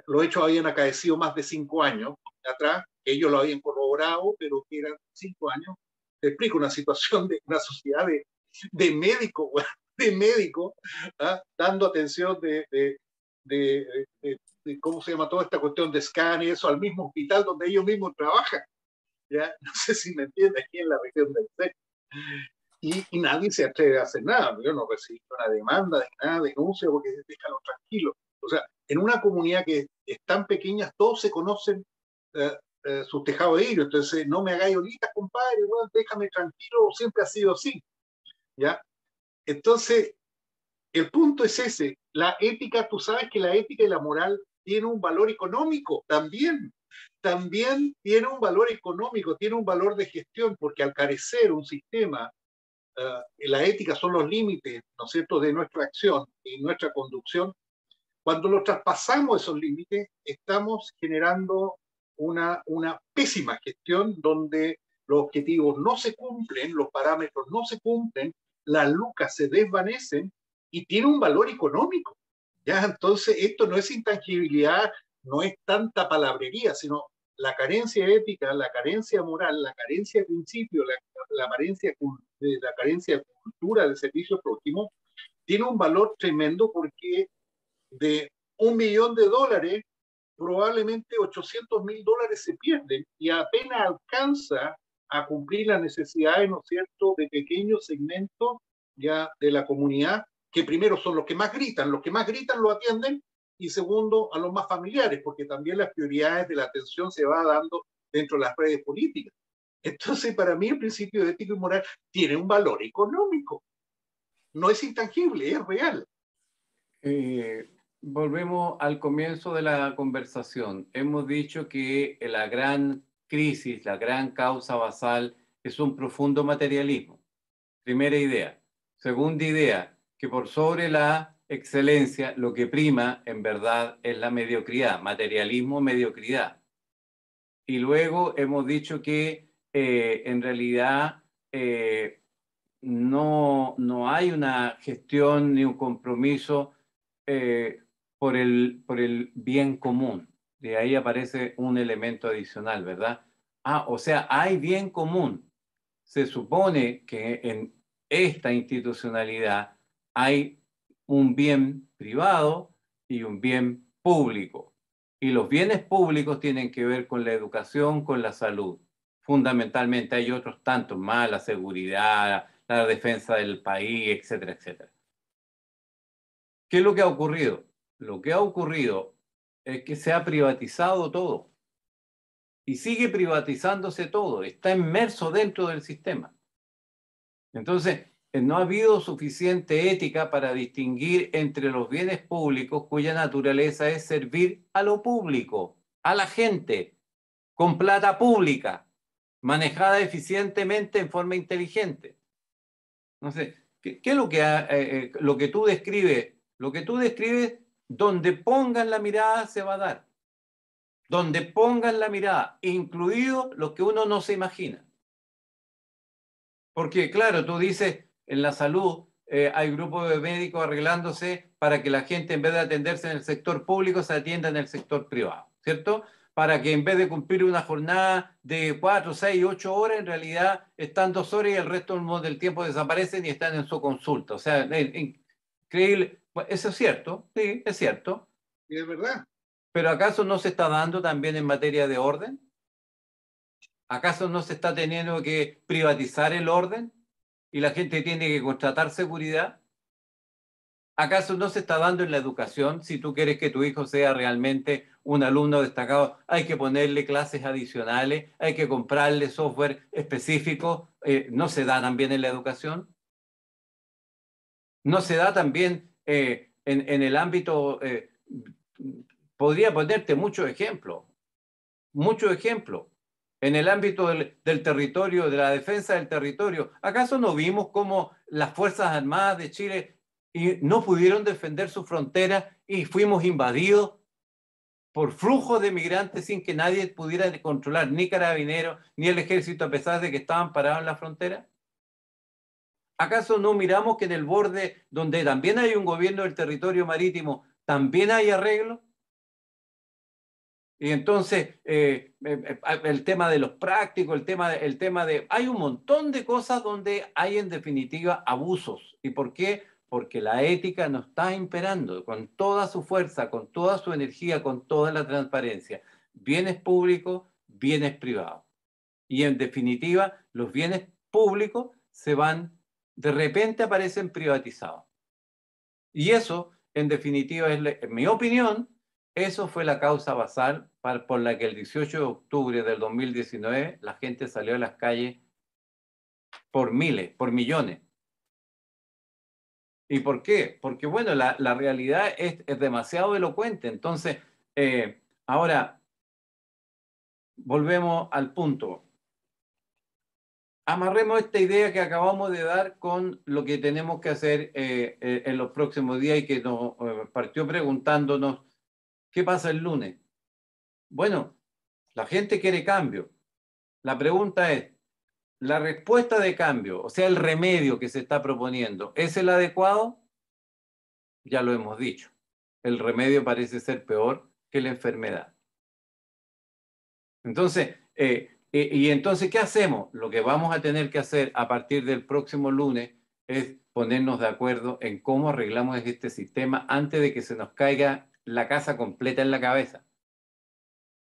B: los hechos habían acaecido más de 5 años atrás, ellos lo habían corroborado, pero que eran 5 años. Te explico una situación de una sociedad de médicos, de médicos, ¿ah? Dando atención de cómo se llama toda esta cuestión de scan y eso al mismo hospital donde ellos mismos trabajan. ¿Ya? No sé si me entiendes, aquí en la región del CEC. Y nadie se atreve a hacer nada. Yo no recibí una demanda de nada, denuncia, porque déjalo tranquilo. O sea, en una comunidad que es tan pequeña, todos se conocen sus tejados de vidrio. Entonces, no me hagáis olitas, compadre, bueno, déjame tranquilo, siempre ha sido así. ¿Ya? Entonces, el punto es ese. La ética, tú sabes que la ética y la moral tienen un valor económico también. También tiene un valor económico, tiene un valor de gestión, porque al carecer un sistema, la ética son los límites, ¿no es cierto?, de nuestra acción y nuestra conducción. Cuando lo traspasamos esos límites, estamos generando una pésima gestión donde los objetivos no se cumplen, los parámetros no se cumplen, las lucas se desvanecen y tiene un valor económico. ¿Ya? Entonces, esto no es intangibilidad, no es tanta palabrería, sino la carencia ética, la carencia moral, la carencia de principio, la carencia de cultura del servicio próximo, tiene un valor tremendo porque de $1 millón, probablemente $800.000 se pierden y apenas alcanza a cumplir las necesidades, ¿no es cierto?, de pequeños segmentos ya de la comunidad, que primero son los que más gritan lo atienden, y segundo, a los más familiares, porque también las prioridades de la atención se va dando dentro de las redes políticas. Entonces, para mí el principio de ética y moral tiene un valor económico, no es intangible, es real.
A: Volvemos al comienzo de la conversación. Hemos dicho que la gran crisis, la gran causa basal es un profundo materialismo. Primera idea. Segunda idea, que por sobre la excelencia lo que prima en verdad es la mediocridad, materialismo, mediocridad. Y luego hemos dicho que en realidad no hay una gestión ni un compromiso eh, por el bien común. De ahí aparece un elemento adicional, ¿verdad? Ah, o sea, hay bien común. Se supone que en esta institucionalidad hay un bien privado y un bien público. Y los bienes públicos tienen que ver con la educación, con la salud. Fundamentalmente hay otros tantos más, la seguridad, la defensa del país, etcétera, etcétera. ¿Qué es lo que ha ocurrido? Lo que ha ocurrido es que se ha privatizado todo y sigue privatizándose todo, está inmerso dentro del sistema. Entonces, no ha habido suficiente ética para distinguir entre los bienes públicos cuya naturaleza es servir a lo público, a la gente, con plata pública, manejada eficientemente en forma inteligente. No sé, ¿qué es lo que tú describes? Lo que tú describes, donde pongan la mirada se va a dar. Donde pongan la mirada, incluido lo que uno no se imagina. Porque, claro, tú dices, en la salud hay grupos de médicos arreglándose para que la gente, en vez de atenderse en el sector público, se atienda en el sector privado, ¿cierto? Para que en vez de cumplir una jornada de 4, 6, 8 horas, en realidad están 2 horas y el resto del tiempo desaparecen y están en su consulta. O sea, increíble. Eso es cierto, sí, es cierto.
B: Y es verdad.
A: Pero ¿acaso no se está dando también en materia de orden? ¿Acaso no se está teniendo que privatizar el orden y la gente tiene que contratar seguridad? ¿Acaso no se está dando en la educación? Si tú quieres que tu hijo sea realmente un alumno destacado, hay que ponerle clases adicionales, hay que comprarle software específico. ¿No se da también en la educación? ¿No se da también en el ámbito? Podría ponerte muchos ejemplos, muchos ejemplos. En el ámbito del territorio, de la defensa del territorio, ¿acaso no vimos cómo las Fuerzas Armadas de Chile no pudieron defender su frontera y fuimos invadidos por flujos de migrantes sin que nadie pudiera controlar, ni carabineros, ni el ejército, a pesar de que estaban parados en la frontera? ¿Acaso no miramos que en el borde, donde también hay un gobierno del territorio marítimo, también hay arreglo? Y entonces, el tema de los prácticos, el tema de... Hay un montón de cosas donde hay en definitiva abusos. ¿Y por qué? Porque la ética no está imperando con toda su fuerza, con toda su energía, con toda la transparencia. Bienes públicos, bienes privados. Y en definitiva, los bienes públicos se van, de repente aparecen privatizados. Y eso, en definitiva, en mi opinión, eso fue la causa basal por la que el 18 de octubre del 2019 la gente salió a las calles por miles, por millones. ¿Y por qué? Porque, bueno, la realidad es demasiado elocuente. Entonces, ahora, volvemos al punto. Amarremos esta idea que acabamos de dar con lo que tenemos que hacer en los próximos días y que nos partió preguntándonos, ¿qué pasa el lunes? Bueno, la gente quiere cambio. La pregunta es, ¿la respuesta de cambio, o sea, el remedio que se está proponiendo, es el adecuado? Ya lo hemos dicho. El remedio parece ser peor que la enfermedad. Entonces, y entonces, ¿qué hacemos? Lo que vamos a tener que hacer a partir del próximo lunes es ponernos de acuerdo en cómo arreglamos este sistema antes de que se nos caiga la casa completa en la cabeza.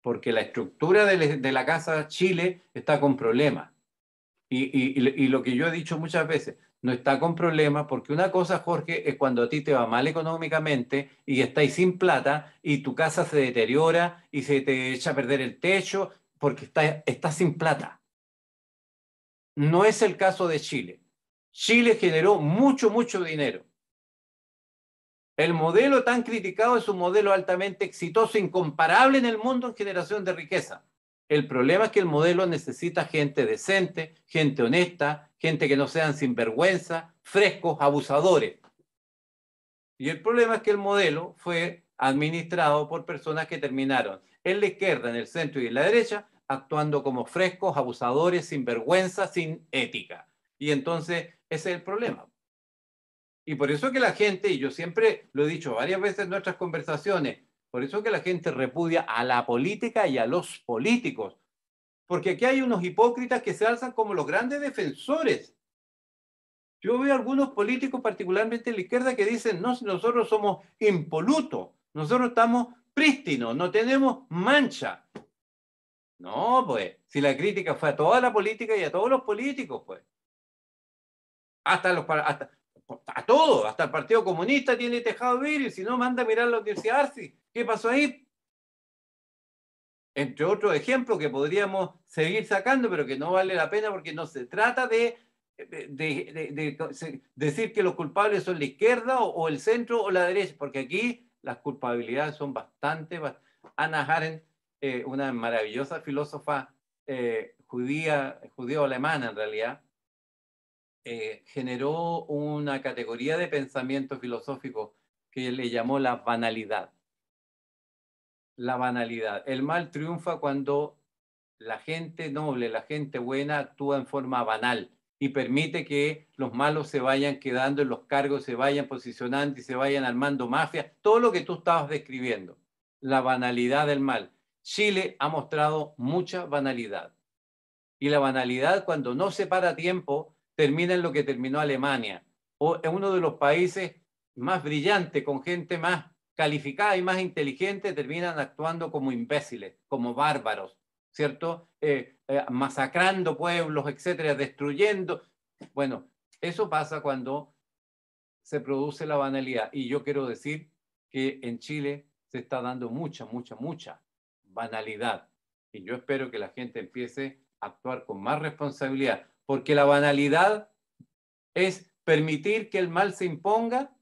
A: Porque la estructura de la Casa Chile está con problemas. Y lo que yo he dicho muchas veces, no está con problemas porque una cosa, Jorge, es cuando a ti te va mal económicamente y estáis sin plata y tu casa se deteriora y se te echa a perder el techo porque estás sin plata. No es el caso de Chile. Chile generó mucho, mucho dinero. El modelo tan criticado es un modelo altamente exitoso, incomparable en el mundo en generación de riqueza. El problema es que el modelo necesita gente decente, gente honesta, gente que no sean sinvergüenza, frescos, abusadores. Y el problema es que el modelo fue administrado por personas que terminaron en la izquierda, en el centro y en la derecha, actuando como frescos, abusadores, sinvergüenza, sin ética. Y entonces ese es el problema. Y por eso que la gente, y yo siempre lo he dicho varias veces en nuestras conversaciones, por eso que la gente repudia a la política y a los políticos. Porque aquí hay unos hipócritas que se alzan como los grandes defensores. Yo veo algunos políticos, particularmente de la izquierda, que dicen, no, si nosotros somos impolutos, nosotros estamos prístinos, no tenemos mancha. No, pues, si la crítica fue a toda la política y a todos los políticos, pues. Hasta a todos, hasta el Partido Comunista tiene tejado de vidrio, y si no, manda a mirar la Universidad Arci. ¿Qué pasó ahí? Entre otros ejemplos que podríamos seguir sacando, pero que no vale la pena porque no se trata de decir que los culpables son la izquierda o el centro o la derecha, porque aquí las culpabilidades son bastante. Hannah Arendt, una maravillosa filósofa judío-alemana en realidad, generó una categoría de pensamiento filosófico que le llamó la banalidad. La banalidad. El mal triunfa cuando la gente noble, la gente buena actúa en forma banal y permite que los malos se vayan quedando en los cargos, se vayan posicionando y se vayan armando mafias, todo lo que tú estabas describiendo, la banalidad del mal. Chile ha mostrado mucha banalidad y la banalidad cuando no se para a tiempo termina en lo que terminó Alemania o en uno de los países más brillantes, con gente más calificada y más inteligente, terminan actuando como imbéciles, como bárbaros, ¿cierto? Masacrando pueblos, etcétera, destruyendo. Bueno, eso pasa cuando se produce la banalidad. Y yo quiero decir que en Chile se está dando mucha banalidad. Y yo espero que la gente empiece a actuar con más responsabilidad, porque la banalidad es permitir que el mal se imponga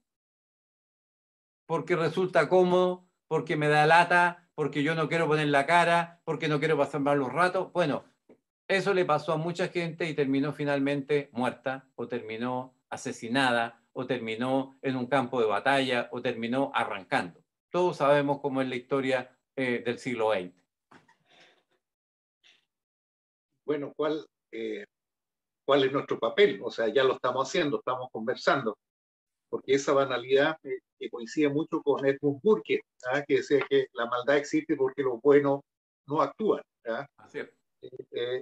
A: porque resulta cómodo, porque me da lata, porque yo no quiero poner la cara, porque no quiero pasar malos ratos. Bueno, eso le pasó a mucha gente y terminó finalmente muerta, o terminó asesinada, o terminó en un campo de batalla, o terminó arrancando. Todos sabemos cómo es la historia del siglo XX.
B: Bueno, ¿cuál es nuestro papel? O sea, ya lo estamos haciendo, estamos conversando, porque esa banalidad que coincide mucho con Edmund Burke, ¿ah? Que decía que la maldad existe porque los buenos no actúan. ¿Ah?
A: Así es.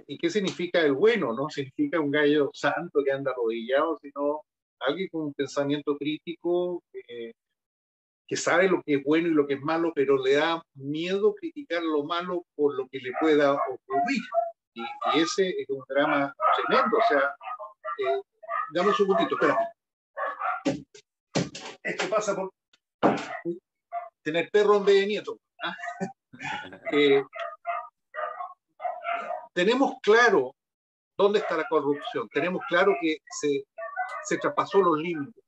B: ¿Y qué significa el bueno? No significa un gallo santo que anda arrodillado, sino alguien con un pensamiento crítico que sabe lo que es bueno y lo que es malo, pero le da miedo criticar lo malo por lo que le pueda ocurrir. Y ese es un drama tremendo. O sea, dame un segundito, espera. Esto pasa por tener perro en vez de nieto. ¿Ah? Tenemos claro dónde está la corrupción, tenemos claro que se traspasó los límites,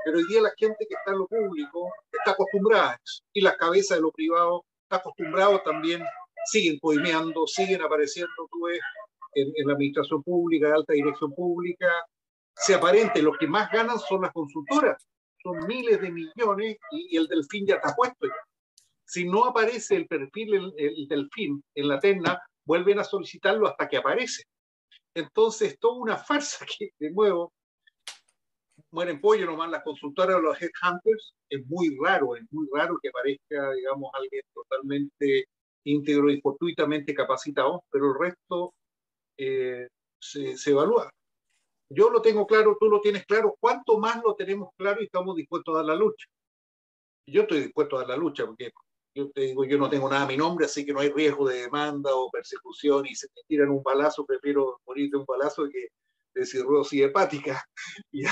B: pero hoy día la gente que está en lo público está acostumbrada a eso, y las cabezas de lo privado está acostumbrado también, siguen coimeando, siguen apareciendo, tú ves, en la administración pública, de alta dirección pública, se aparente, los que más ganan son las consultoras, son miles de millones y el delfín ya está puesto. Si no aparece el perfil, el delfín en la terna, vuelven a solicitarlo hasta que aparece. Entonces, toda una farsa que, de nuevo, mueren pollo nomás las consultoras o los headhunters. Es muy raro que aparezca, digamos, alguien totalmente íntegro y fortuitamente capacitado, pero el resto se evalúa. Yo lo tengo claro, tú lo tienes claro, cuánto más lo tenemos claro y estamos dispuestos a dar la lucha. Yo estoy dispuesto a dar la lucha porque yo te digo, yo no tengo nada a mi nombre, así que no hay riesgo de demanda o persecución, y si me tiran un balazo, prefiero morir de un balazo que de cirrosis hepática. Y,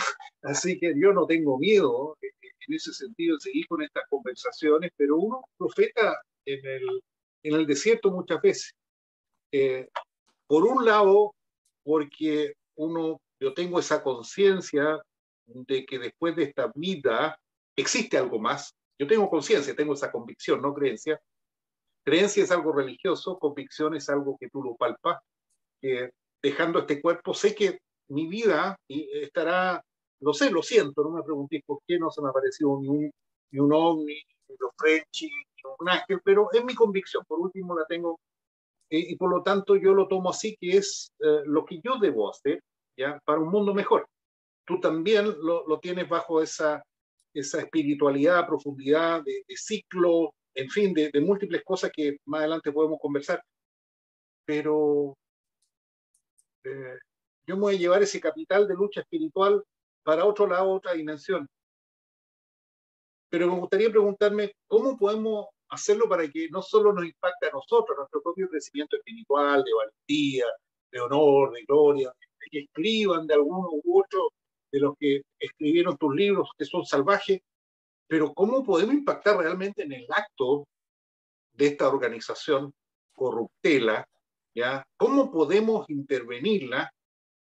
B: así que yo no tengo miedo en ese sentido de seguir con estas conversaciones, pero uno profeta en el desierto muchas veces. Por un lado, porque yo tengo esa conciencia de que después de esta vida existe algo más. Yo tengo conciencia, tengo esa convicción, no creencia. Creencia es algo religioso, convicción es algo que tú lo palpas. Dejando este cuerpo, sé que mi vida estará, no sé, lo siento, no me preguntéis por qué no se me ha aparecido ni un ovni, ni los Frenchy, ni un ángel, pero es mi convicción, por último la tengo, y por lo tanto yo lo tomo así, que es lo que yo debo hacer, ¿ya? Para un mundo mejor. Tú también lo tienes bajo esa espiritualidad, profundidad de ciclo, en fin, de múltiples cosas que más adelante podemos conversar. Pero yo me voy a llevar ese capital de lucha espiritual para otro lado, otra dimensión. Pero me gustaría preguntarme cómo podemos hacerlo para que no solo nos impacte a nosotros, nuestro propio crecimiento espiritual, de valentía, de honor, de gloria, de que escriban de alguno u otro de los que escribieron tus libros, que son salvajes, pero cómo podemos impactar realmente en el acto de esta organización corruptela, ¿ya? ¿Cómo podemos intervenirla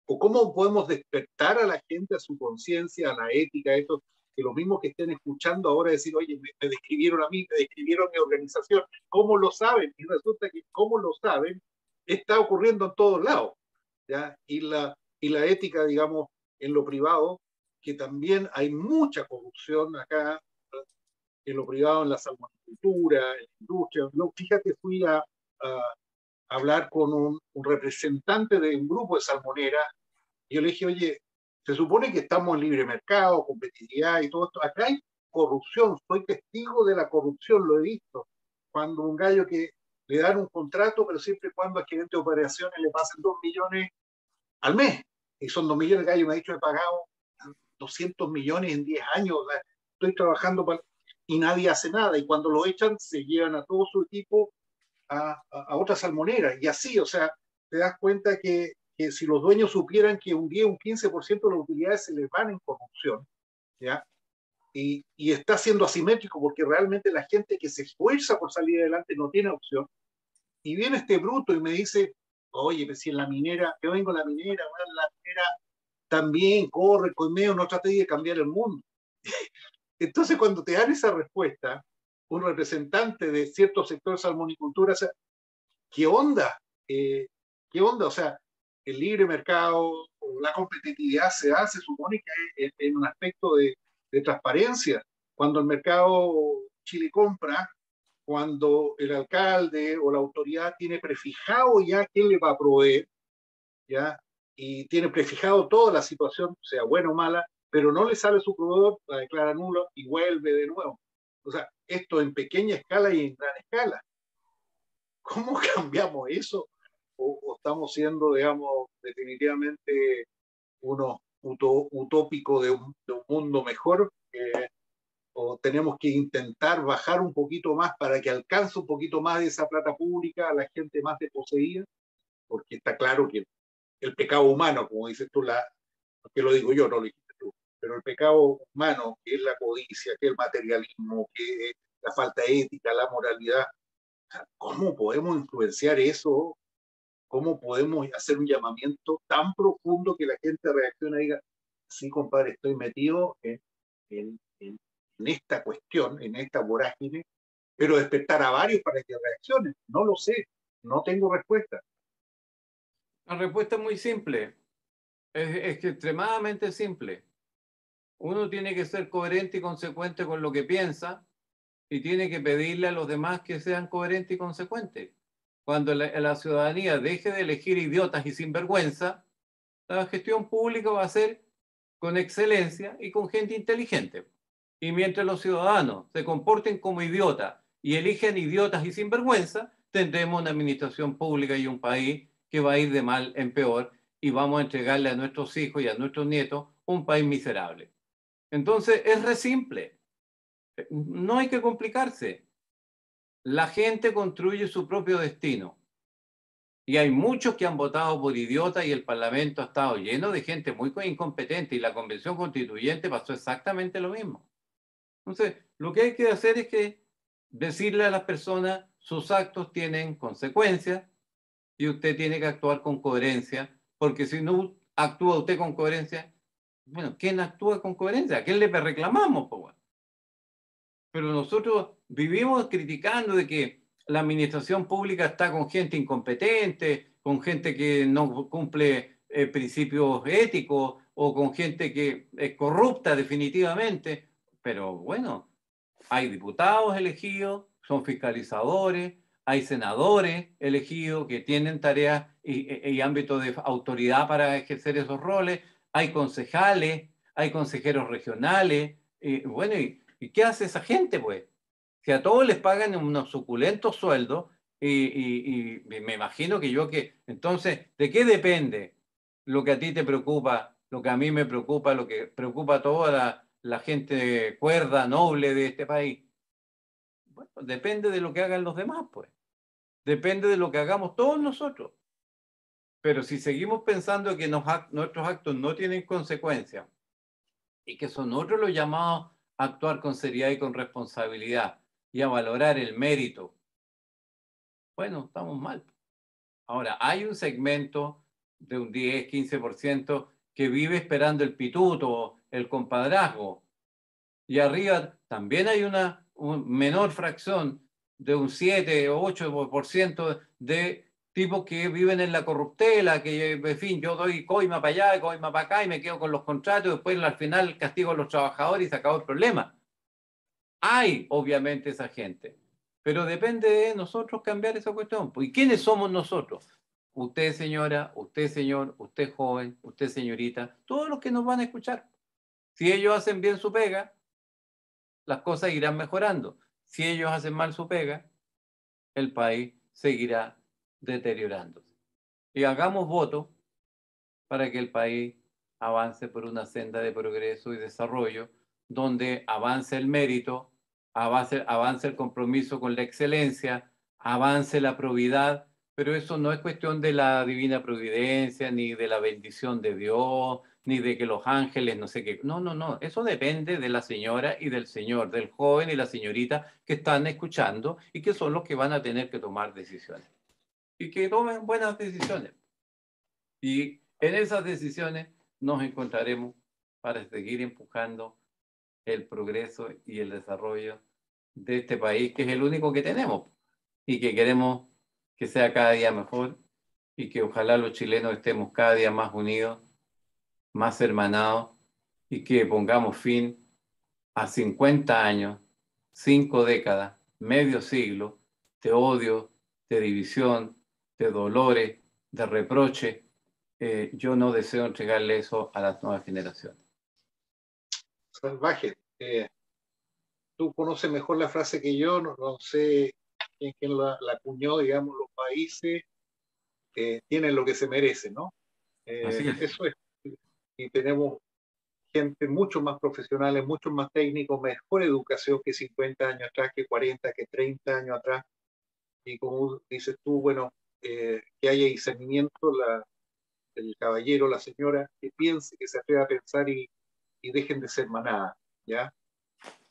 B: o cómo podemos despertar a la gente a su conciencia, a la ética, a esto, que los mismos que estén escuchando ahora decir, oye, me describieron a mí, me describieron mi organización, ¿cómo lo saben? Y resulta que cómo lo saben está ocurriendo en todos lados, ¿ya? Y la ética, digamos, en lo privado, que también hay mucha corrupción acá, en lo privado, en la salmonicultura, en la industria. Yo, fíjate, fui a hablar con un representante de un grupo de salmoneras. Yo le dije, oye, se supone que estamos en libre mercado, competitividad y todo esto. Acá hay corrupción, soy testigo de la corrupción, lo he visto. Cuando un gallo que le dan un contrato, pero siempre y cuando al gerente de operaciones le pasen 2 millones al mes. Y son 2 millones, el gallo me ha dicho, he pagado 200 millones en 10 años. Estoy trabajando para... Y nadie hace nada. Y cuando lo echan, se llevan a todo su equipo a otras salmoneras. Y así, o sea, te das cuenta que si los dueños supieran que un 10, un 15% de las utilidades se les van en corrupción, ¿ya? Y está siendo asimétrico porque realmente la gente que se esfuerza por salir adelante no tiene opción. Y viene este bruto y me dice, oye, pues si en la minera, yo vengo a la minera, bueno, la minera también corre, conmigo, no trate de cambiar el mundo. Entonces, cuando te dan esa respuesta, un representante de cierto sector de salmonicultura, o sea, ¿qué onda? Eh, ¿Qué onda? O sea, el libre mercado, la competitividad se da, se supone que en un aspecto de transparencia. Cuando el mercado Chile compra, cuando el alcalde o la autoridad tiene prefijado ya quién le va a proveer, ¿ya? Y tiene prefijado toda la situación, sea buena o mala, pero no le sale su proveedor, la declara nulo y vuelve de nuevo. O sea, esto en pequeña escala y en gran escala. ¿Cómo cambiamos eso? O estamos siendo, digamos, definitivamente unos utópicos de un mundo mejor? ¿O tenemos que intentar bajar un poquito más para que alcance un poquito más de esa plata pública a la gente más desposeída? Porque está claro que el pecado humano, como dices tú, que lo digo yo, no lo dijiste tú, pero el pecado humano, que es la codicia, que es el materialismo, que es la falta de ética, la moralidad, ¿cómo podemos influenciar eso? ¿Cómo podemos hacer un llamamiento tan profundo que la gente reaccione y diga, sí, compadre, estoy metido en, en esta cuestión, en esta vorágine, pero despertar a varios para que reaccionen? No lo sé, no tengo respuesta.
A: La respuesta es muy simple, es que extremadamente simple. Uno tiene que ser coherente y consecuente con lo que piensa y tiene que pedirle a los demás que sean coherentes y consecuentes. Cuando la ciudadanía deje de elegir idiotas y sinvergüenza, la gestión pública va a ser con excelencia y con gente inteligente. Y mientras los ciudadanos se comporten como idiotas y eligen idiotas y sinvergüenza, tendremos una administración pública y un país que va a ir de mal en peor y vamos a entregarle a nuestros hijos y a nuestros nietos un país miserable. Entonces, es re simple. No hay que complicarse. La gente construye su propio destino. Y hay muchos que han votado por idiotas y el Parlamento ha estado lleno de gente muy incompetente y la Convención Constituyente pasó exactamente lo mismo. Entonces, lo que hay que hacer es que decirle a las personas sus actos tienen consecuencias y usted tiene que actuar con coherencia, porque si no actúa usted con coherencia, bueno, ¿quién actúa con coherencia? ¿A quién le reclamamos? Pues? Pero nosotros vivimos criticando de que la administración pública está con gente incompetente, con gente que no cumple principios éticos o con gente que es corrupta definitivamente. Pero bueno, hay diputados elegidos, son fiscalizadores, hay senadores elegidos que tienen tareas y ámbitos de autoridad para ejercer esos roles, hay concejales, hay consejeros regionales, bueno, ¿y qué hace esa gente, pues? Si a todos les pagan unos suculentos sueldos, y me imagino que entonces, ¿de qué depende lo que a ti te preocupa, lo que a mí me preocupa, lo que preocupa a toda la gente cuerda, noble de este país? Bueno, depende de lo que hagan los demás, pues. Depende de lo que hagamos todos nosotros. Pero si seguimos pensando que nuestros actos no tienen consecuencias y que son otros los llamados a actuar con seriedad y con responsabilidad y a valorar el mérito, bueno, estamos mal. Ahora, hay un segmento de un 10-15% que vive esperando el pituto, el compadrazgo, y arriba también hay una menor fracción de un 7 o 8% de tipos que viven en la corruptela, que en fin, yo doy coima para allá, coima para acá y me quedo con los contratos y después al final castigo a los trabajadores y se acabó el problema. Hay obviamente esa gente, pero depende de nosotros cambiar esa cuestión. ¿Y quiénes somos nosotros? Usted señora, usted señor, usted joven, usted señorita, todos los que nos van a escuchar. Si ellos hacen bien su pega, las cosas irán mejorando. Si ellos hacen mal su pega, el país seguirá deteriorándose. Y hagamos voto para que el país avance por una senda de progreso y desarrollo, donde avance el mérito, avance el compromiso con la excelencia, avance la probidad, pero eso no es cuestión de la divina providencia, ni de la bendición de Dios, ni de que los ángeles, no sé qué. No, no, no. Eso depende de la señora y del señor, del joven y la señorita que están escuchando y que son los que van a tener que tomar decisiones. Y que tomen buenas decisiones. Y en esas decisiones nos encontraremos para seguir empujando el progreso y el desarrollo de este país, que es el único que tenemos y que queremos que sea cada día mejor y que ojalá los chilenos estemos cada día más unidos, más hermanados y que pongamos fin a 50 años, 5 décadas, medio siglo de odio, de división, de dolores, de reproche. Yo no deseo entregarle eso a las nuevas generaciones.
B: Salvaje. Tú conoces mejor la frase que yo, no sé quién la acuñó, digamos, los países tienen lo que se merecen, ¿no?
A: Así es.
B: Eso es. Y tenemos gente mucho más profesionales, mucho más técnicos, mejor educación que 50 años atrás, que 40, que 30 años atrás. Y como dices tú, bueno, que haya discernimiento, el caballero, la señora, que piense, que se atreva a pensar y dejen de ser manada, ¿ya?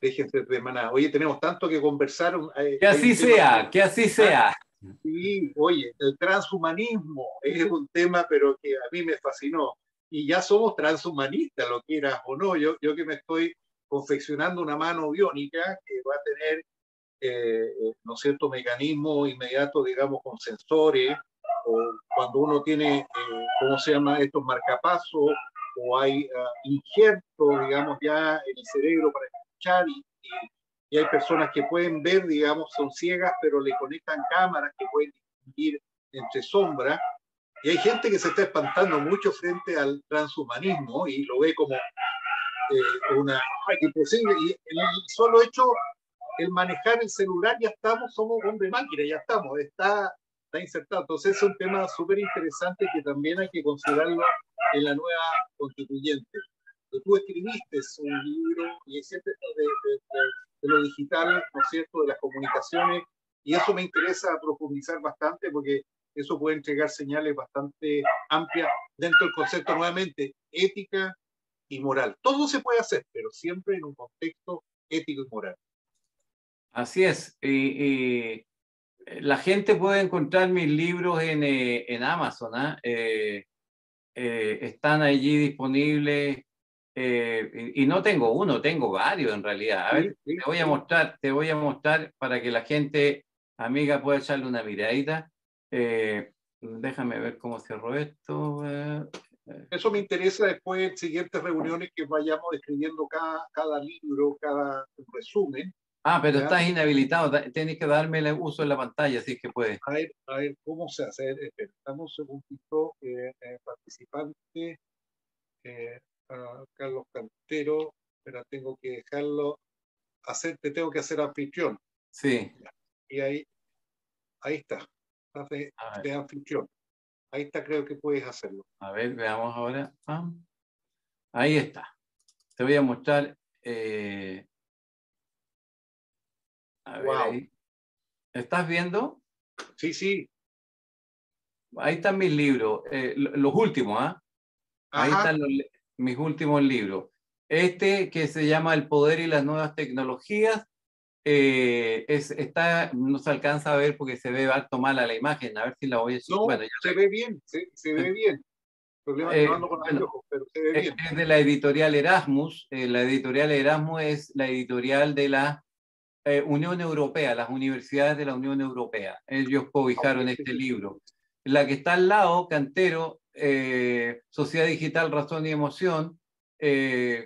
B: Dejen de ser manada. Oye, tenemos tanto que conversar.
A: Que
B: Hay un
A: así
B: tema
A: sea, que así
B: ¿ah?
A: sea.
B: Sí, oye, el transhumanismo es un tema, pero que a mí me fascinó. Y ya somos transhumanistas, lo quieras o no. Yo que me estoy confeccionando una mano biónica que va a tener, ¿no es cierto?, mecanismos inmediatos, digamos, con sensores, o cuando uno tiene, ¿cómo se llama?, estos marcapasos, o hay injertos, digamos, ya en el cerebro para escuchar y hay personas que pueden ver, digamos, son ciegas, pero le conectan cámaras que pueden distinguir entre sombras. Y hay gente que se está espantando mucho frente al transhumanismo y lo ve como una imposible. Y el solo hecho, el manejar el celular, ya estamos, somos hombre máquina, ya estamos, está insertado. Entonces es un tema súper interesante que también hay que considerarlo en la nueva constituyente. Tú escribiste un libro y siempre de lo digital, ¿no es cierto?, de las comunicaciones, y eso me interesa profundizar bastante porque eso puede entregar señales bastante amplias dentro del concepto, nuevamente, ética y moral. Todo se puede hacer, pero siempre en un contexto ético y moral.
A: Así es. Y la gente puede encontrar mis libros en Amazon, ¿eh? Están allí disponibles. Y no tengo uno, tengo varios en realidad. A ver,
B: Sí, sí,
A: te voy a mostrar para que la gente amiga pueda echarle una miradita. Déjame ver cómo cierro esto.
B: eso me interesa después en siguientes reuniones que vayamos escribiendo cada libro, cada resumen.
A: Pero
B: ¿Ya?
A: estás inhabilitado, tienes que darme el uso de la pantalla, si es que puedes.
B: A ver cómo se hace. Estamos un segundito, participante, Carlos Cantero, pero tengo que dejarlo te tengo que hacer anfitrión.
A: Sí.
B: Y ahí está, de anfitrión. Ahí está, creo que puedes hacerlo.
A: A ver, veamos ahora. Ahí está. Te voy a mostrar. A ver
B: Wow.
A: ahí. ¿Estás viendo?
B: Sí, sí.
A: Ahí están mis libros, los últimos, ¿ah? Ahí
B: Ajá.
A: están mis últimos libros. Este que se llama El poder y las nuevas tecnologías, no se alcanza a ver porque se ve harto mal a la imagen. A ver si la voy a...
B: No,
A: Bueno,
B: se ve bien, se ve bien. El problema es que no ando con
A: bueno,
B: anteojos, pero se ve bien.
A: es de la editorial Erasmus. La editorial Erasmus es la editorial de la Unión Europea, las universidades de la Unión Europea. Ellos cobijaron este libro. La que está al lado, Cantero, Sociedad Digital, Razón y Emoción,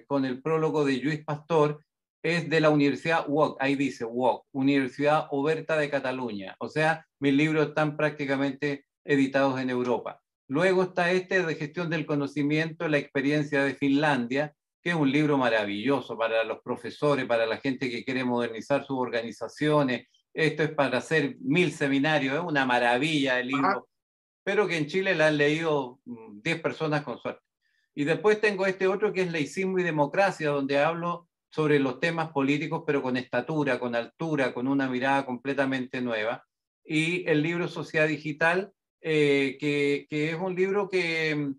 A: con el prólogo de Lluís Pastor, es de la Universidad UOC, ahí dice UOC, Universidad Oberta de Cataluña. O sea, mis libros están prácticamente editados en Europa. Luego está este de Gestión del Conocimiento, la experiencia de Finlandia, que es un libro maravilloso para los profesores, para la gente que quiere modernizar sus organizaciones. Esto es para hacer 1000 seminarios, es una maravilla el
B: Ajá.
A: libro, pero que en Chile la han leído 10 personas con suerte. Y después tengo este otro que es Laicismo y Democracia, donde hablo sobre los temas políticos, pero con estatura, con altura, con una mirada completamente nueva. Y el libro Sociedad Digital, que es un libro que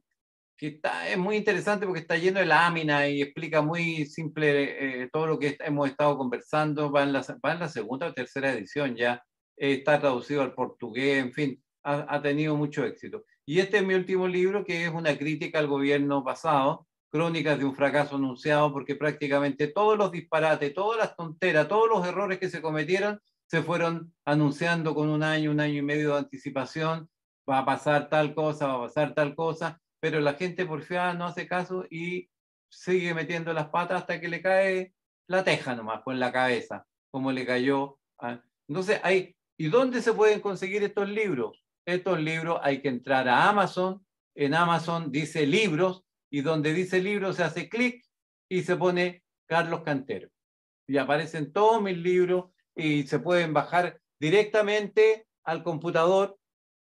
A: es muy interesante porque está lleno de láminas y explica muy simple todo lo que hemos estado conversando. Va en la segunda o tercera edición ya. Está traducido al portugués, en fin, ha tenido mucho éxito. Y este es mi último libro, que es una crítica al gobierno pasado, Crónicas de un fracaso anunciado, porque prácticamente todos los disparates, todas las tonteras, todos los errores que se cometieron se fueron anunciando con un año y medio de anticipación. Va a pasar tal cosa, va a pasar tal cosa, pero la gente porfiada no hace caso y sigue metiendo las patas hasta que le cae la teja nomás con la cabeza, como le cayó. Entonces, ¿y dónde se pueden conseguir estos libros? Estos libros hay que entrar a Amazon. En Amazon dice libros, y donde dice libros se hace clic y se pone Carlos Cantero. Y aparecen todos mis libros y se pueden bajar directamente al computador.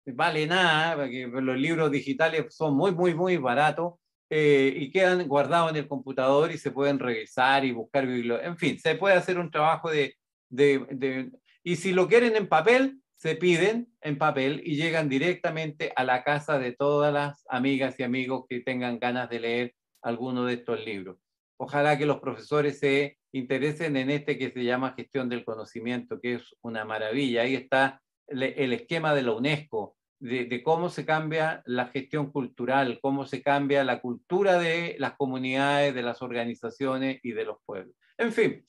A: Vale nada, porque los libros digitales son muy, muy, muy baratos, y quedan guardados en el computador y se pueden revisar y buscar bibliografía. En fin, se puede hacer un trabajo y si lo quieren en papel, se piden en papel y llegan directamente a la casa de todas las amigas y amigos que tengan ganas de leer alguno de estos libros. Ojalá que los profesores se interesen en este que se llama gestión del conocimiento, que es una maravilla. Ahí está el esquema de la UNESCO, de cómo se cambia la gestión cultural, cómo se cambia la cultura de las comunidades, de las organizaciones y de los pueblos. En fin,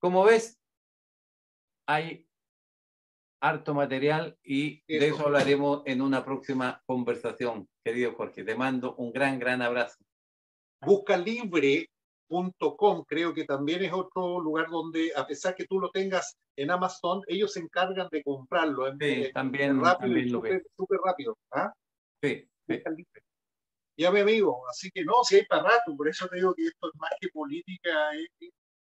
A: como ves, hay harto material y de eso hablaremos en una próxima conversación, querido Jorge. Te mando un gran, gran abrazo.
B: Buscalibre.com creo que también es otro lugar donde, a pesar que tú lo tengas en Amazon, ellos se encargan de comprarlo.
A: Sí, también,
B: Rápido y
A: también lo veo.
B: súper rápido. ¿Ah?
A: Sí, sí.
B: Ya, mi amigo, así que no, si hay para rato, por eso te digo que esto es más que política,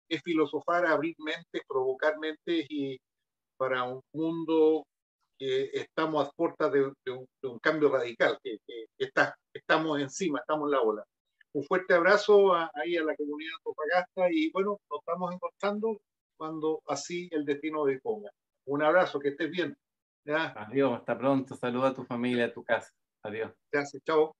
B: es filosofar, abrir mentes, provocar mentes y para un mundo que estamos a puertas de un cambio radical, estamos encima, estamos en la ola. Un fuerte abrazo ahí a la comunidad Antofagasta y bueno, nos estamos encontrando cuando así el destino disponga. Un abrazo, que estés bien. ¿Ya?
A: Adiós, hasta pronto. Saluda a tu familia, a tu casa. Adiós.
B: Gracias, chao.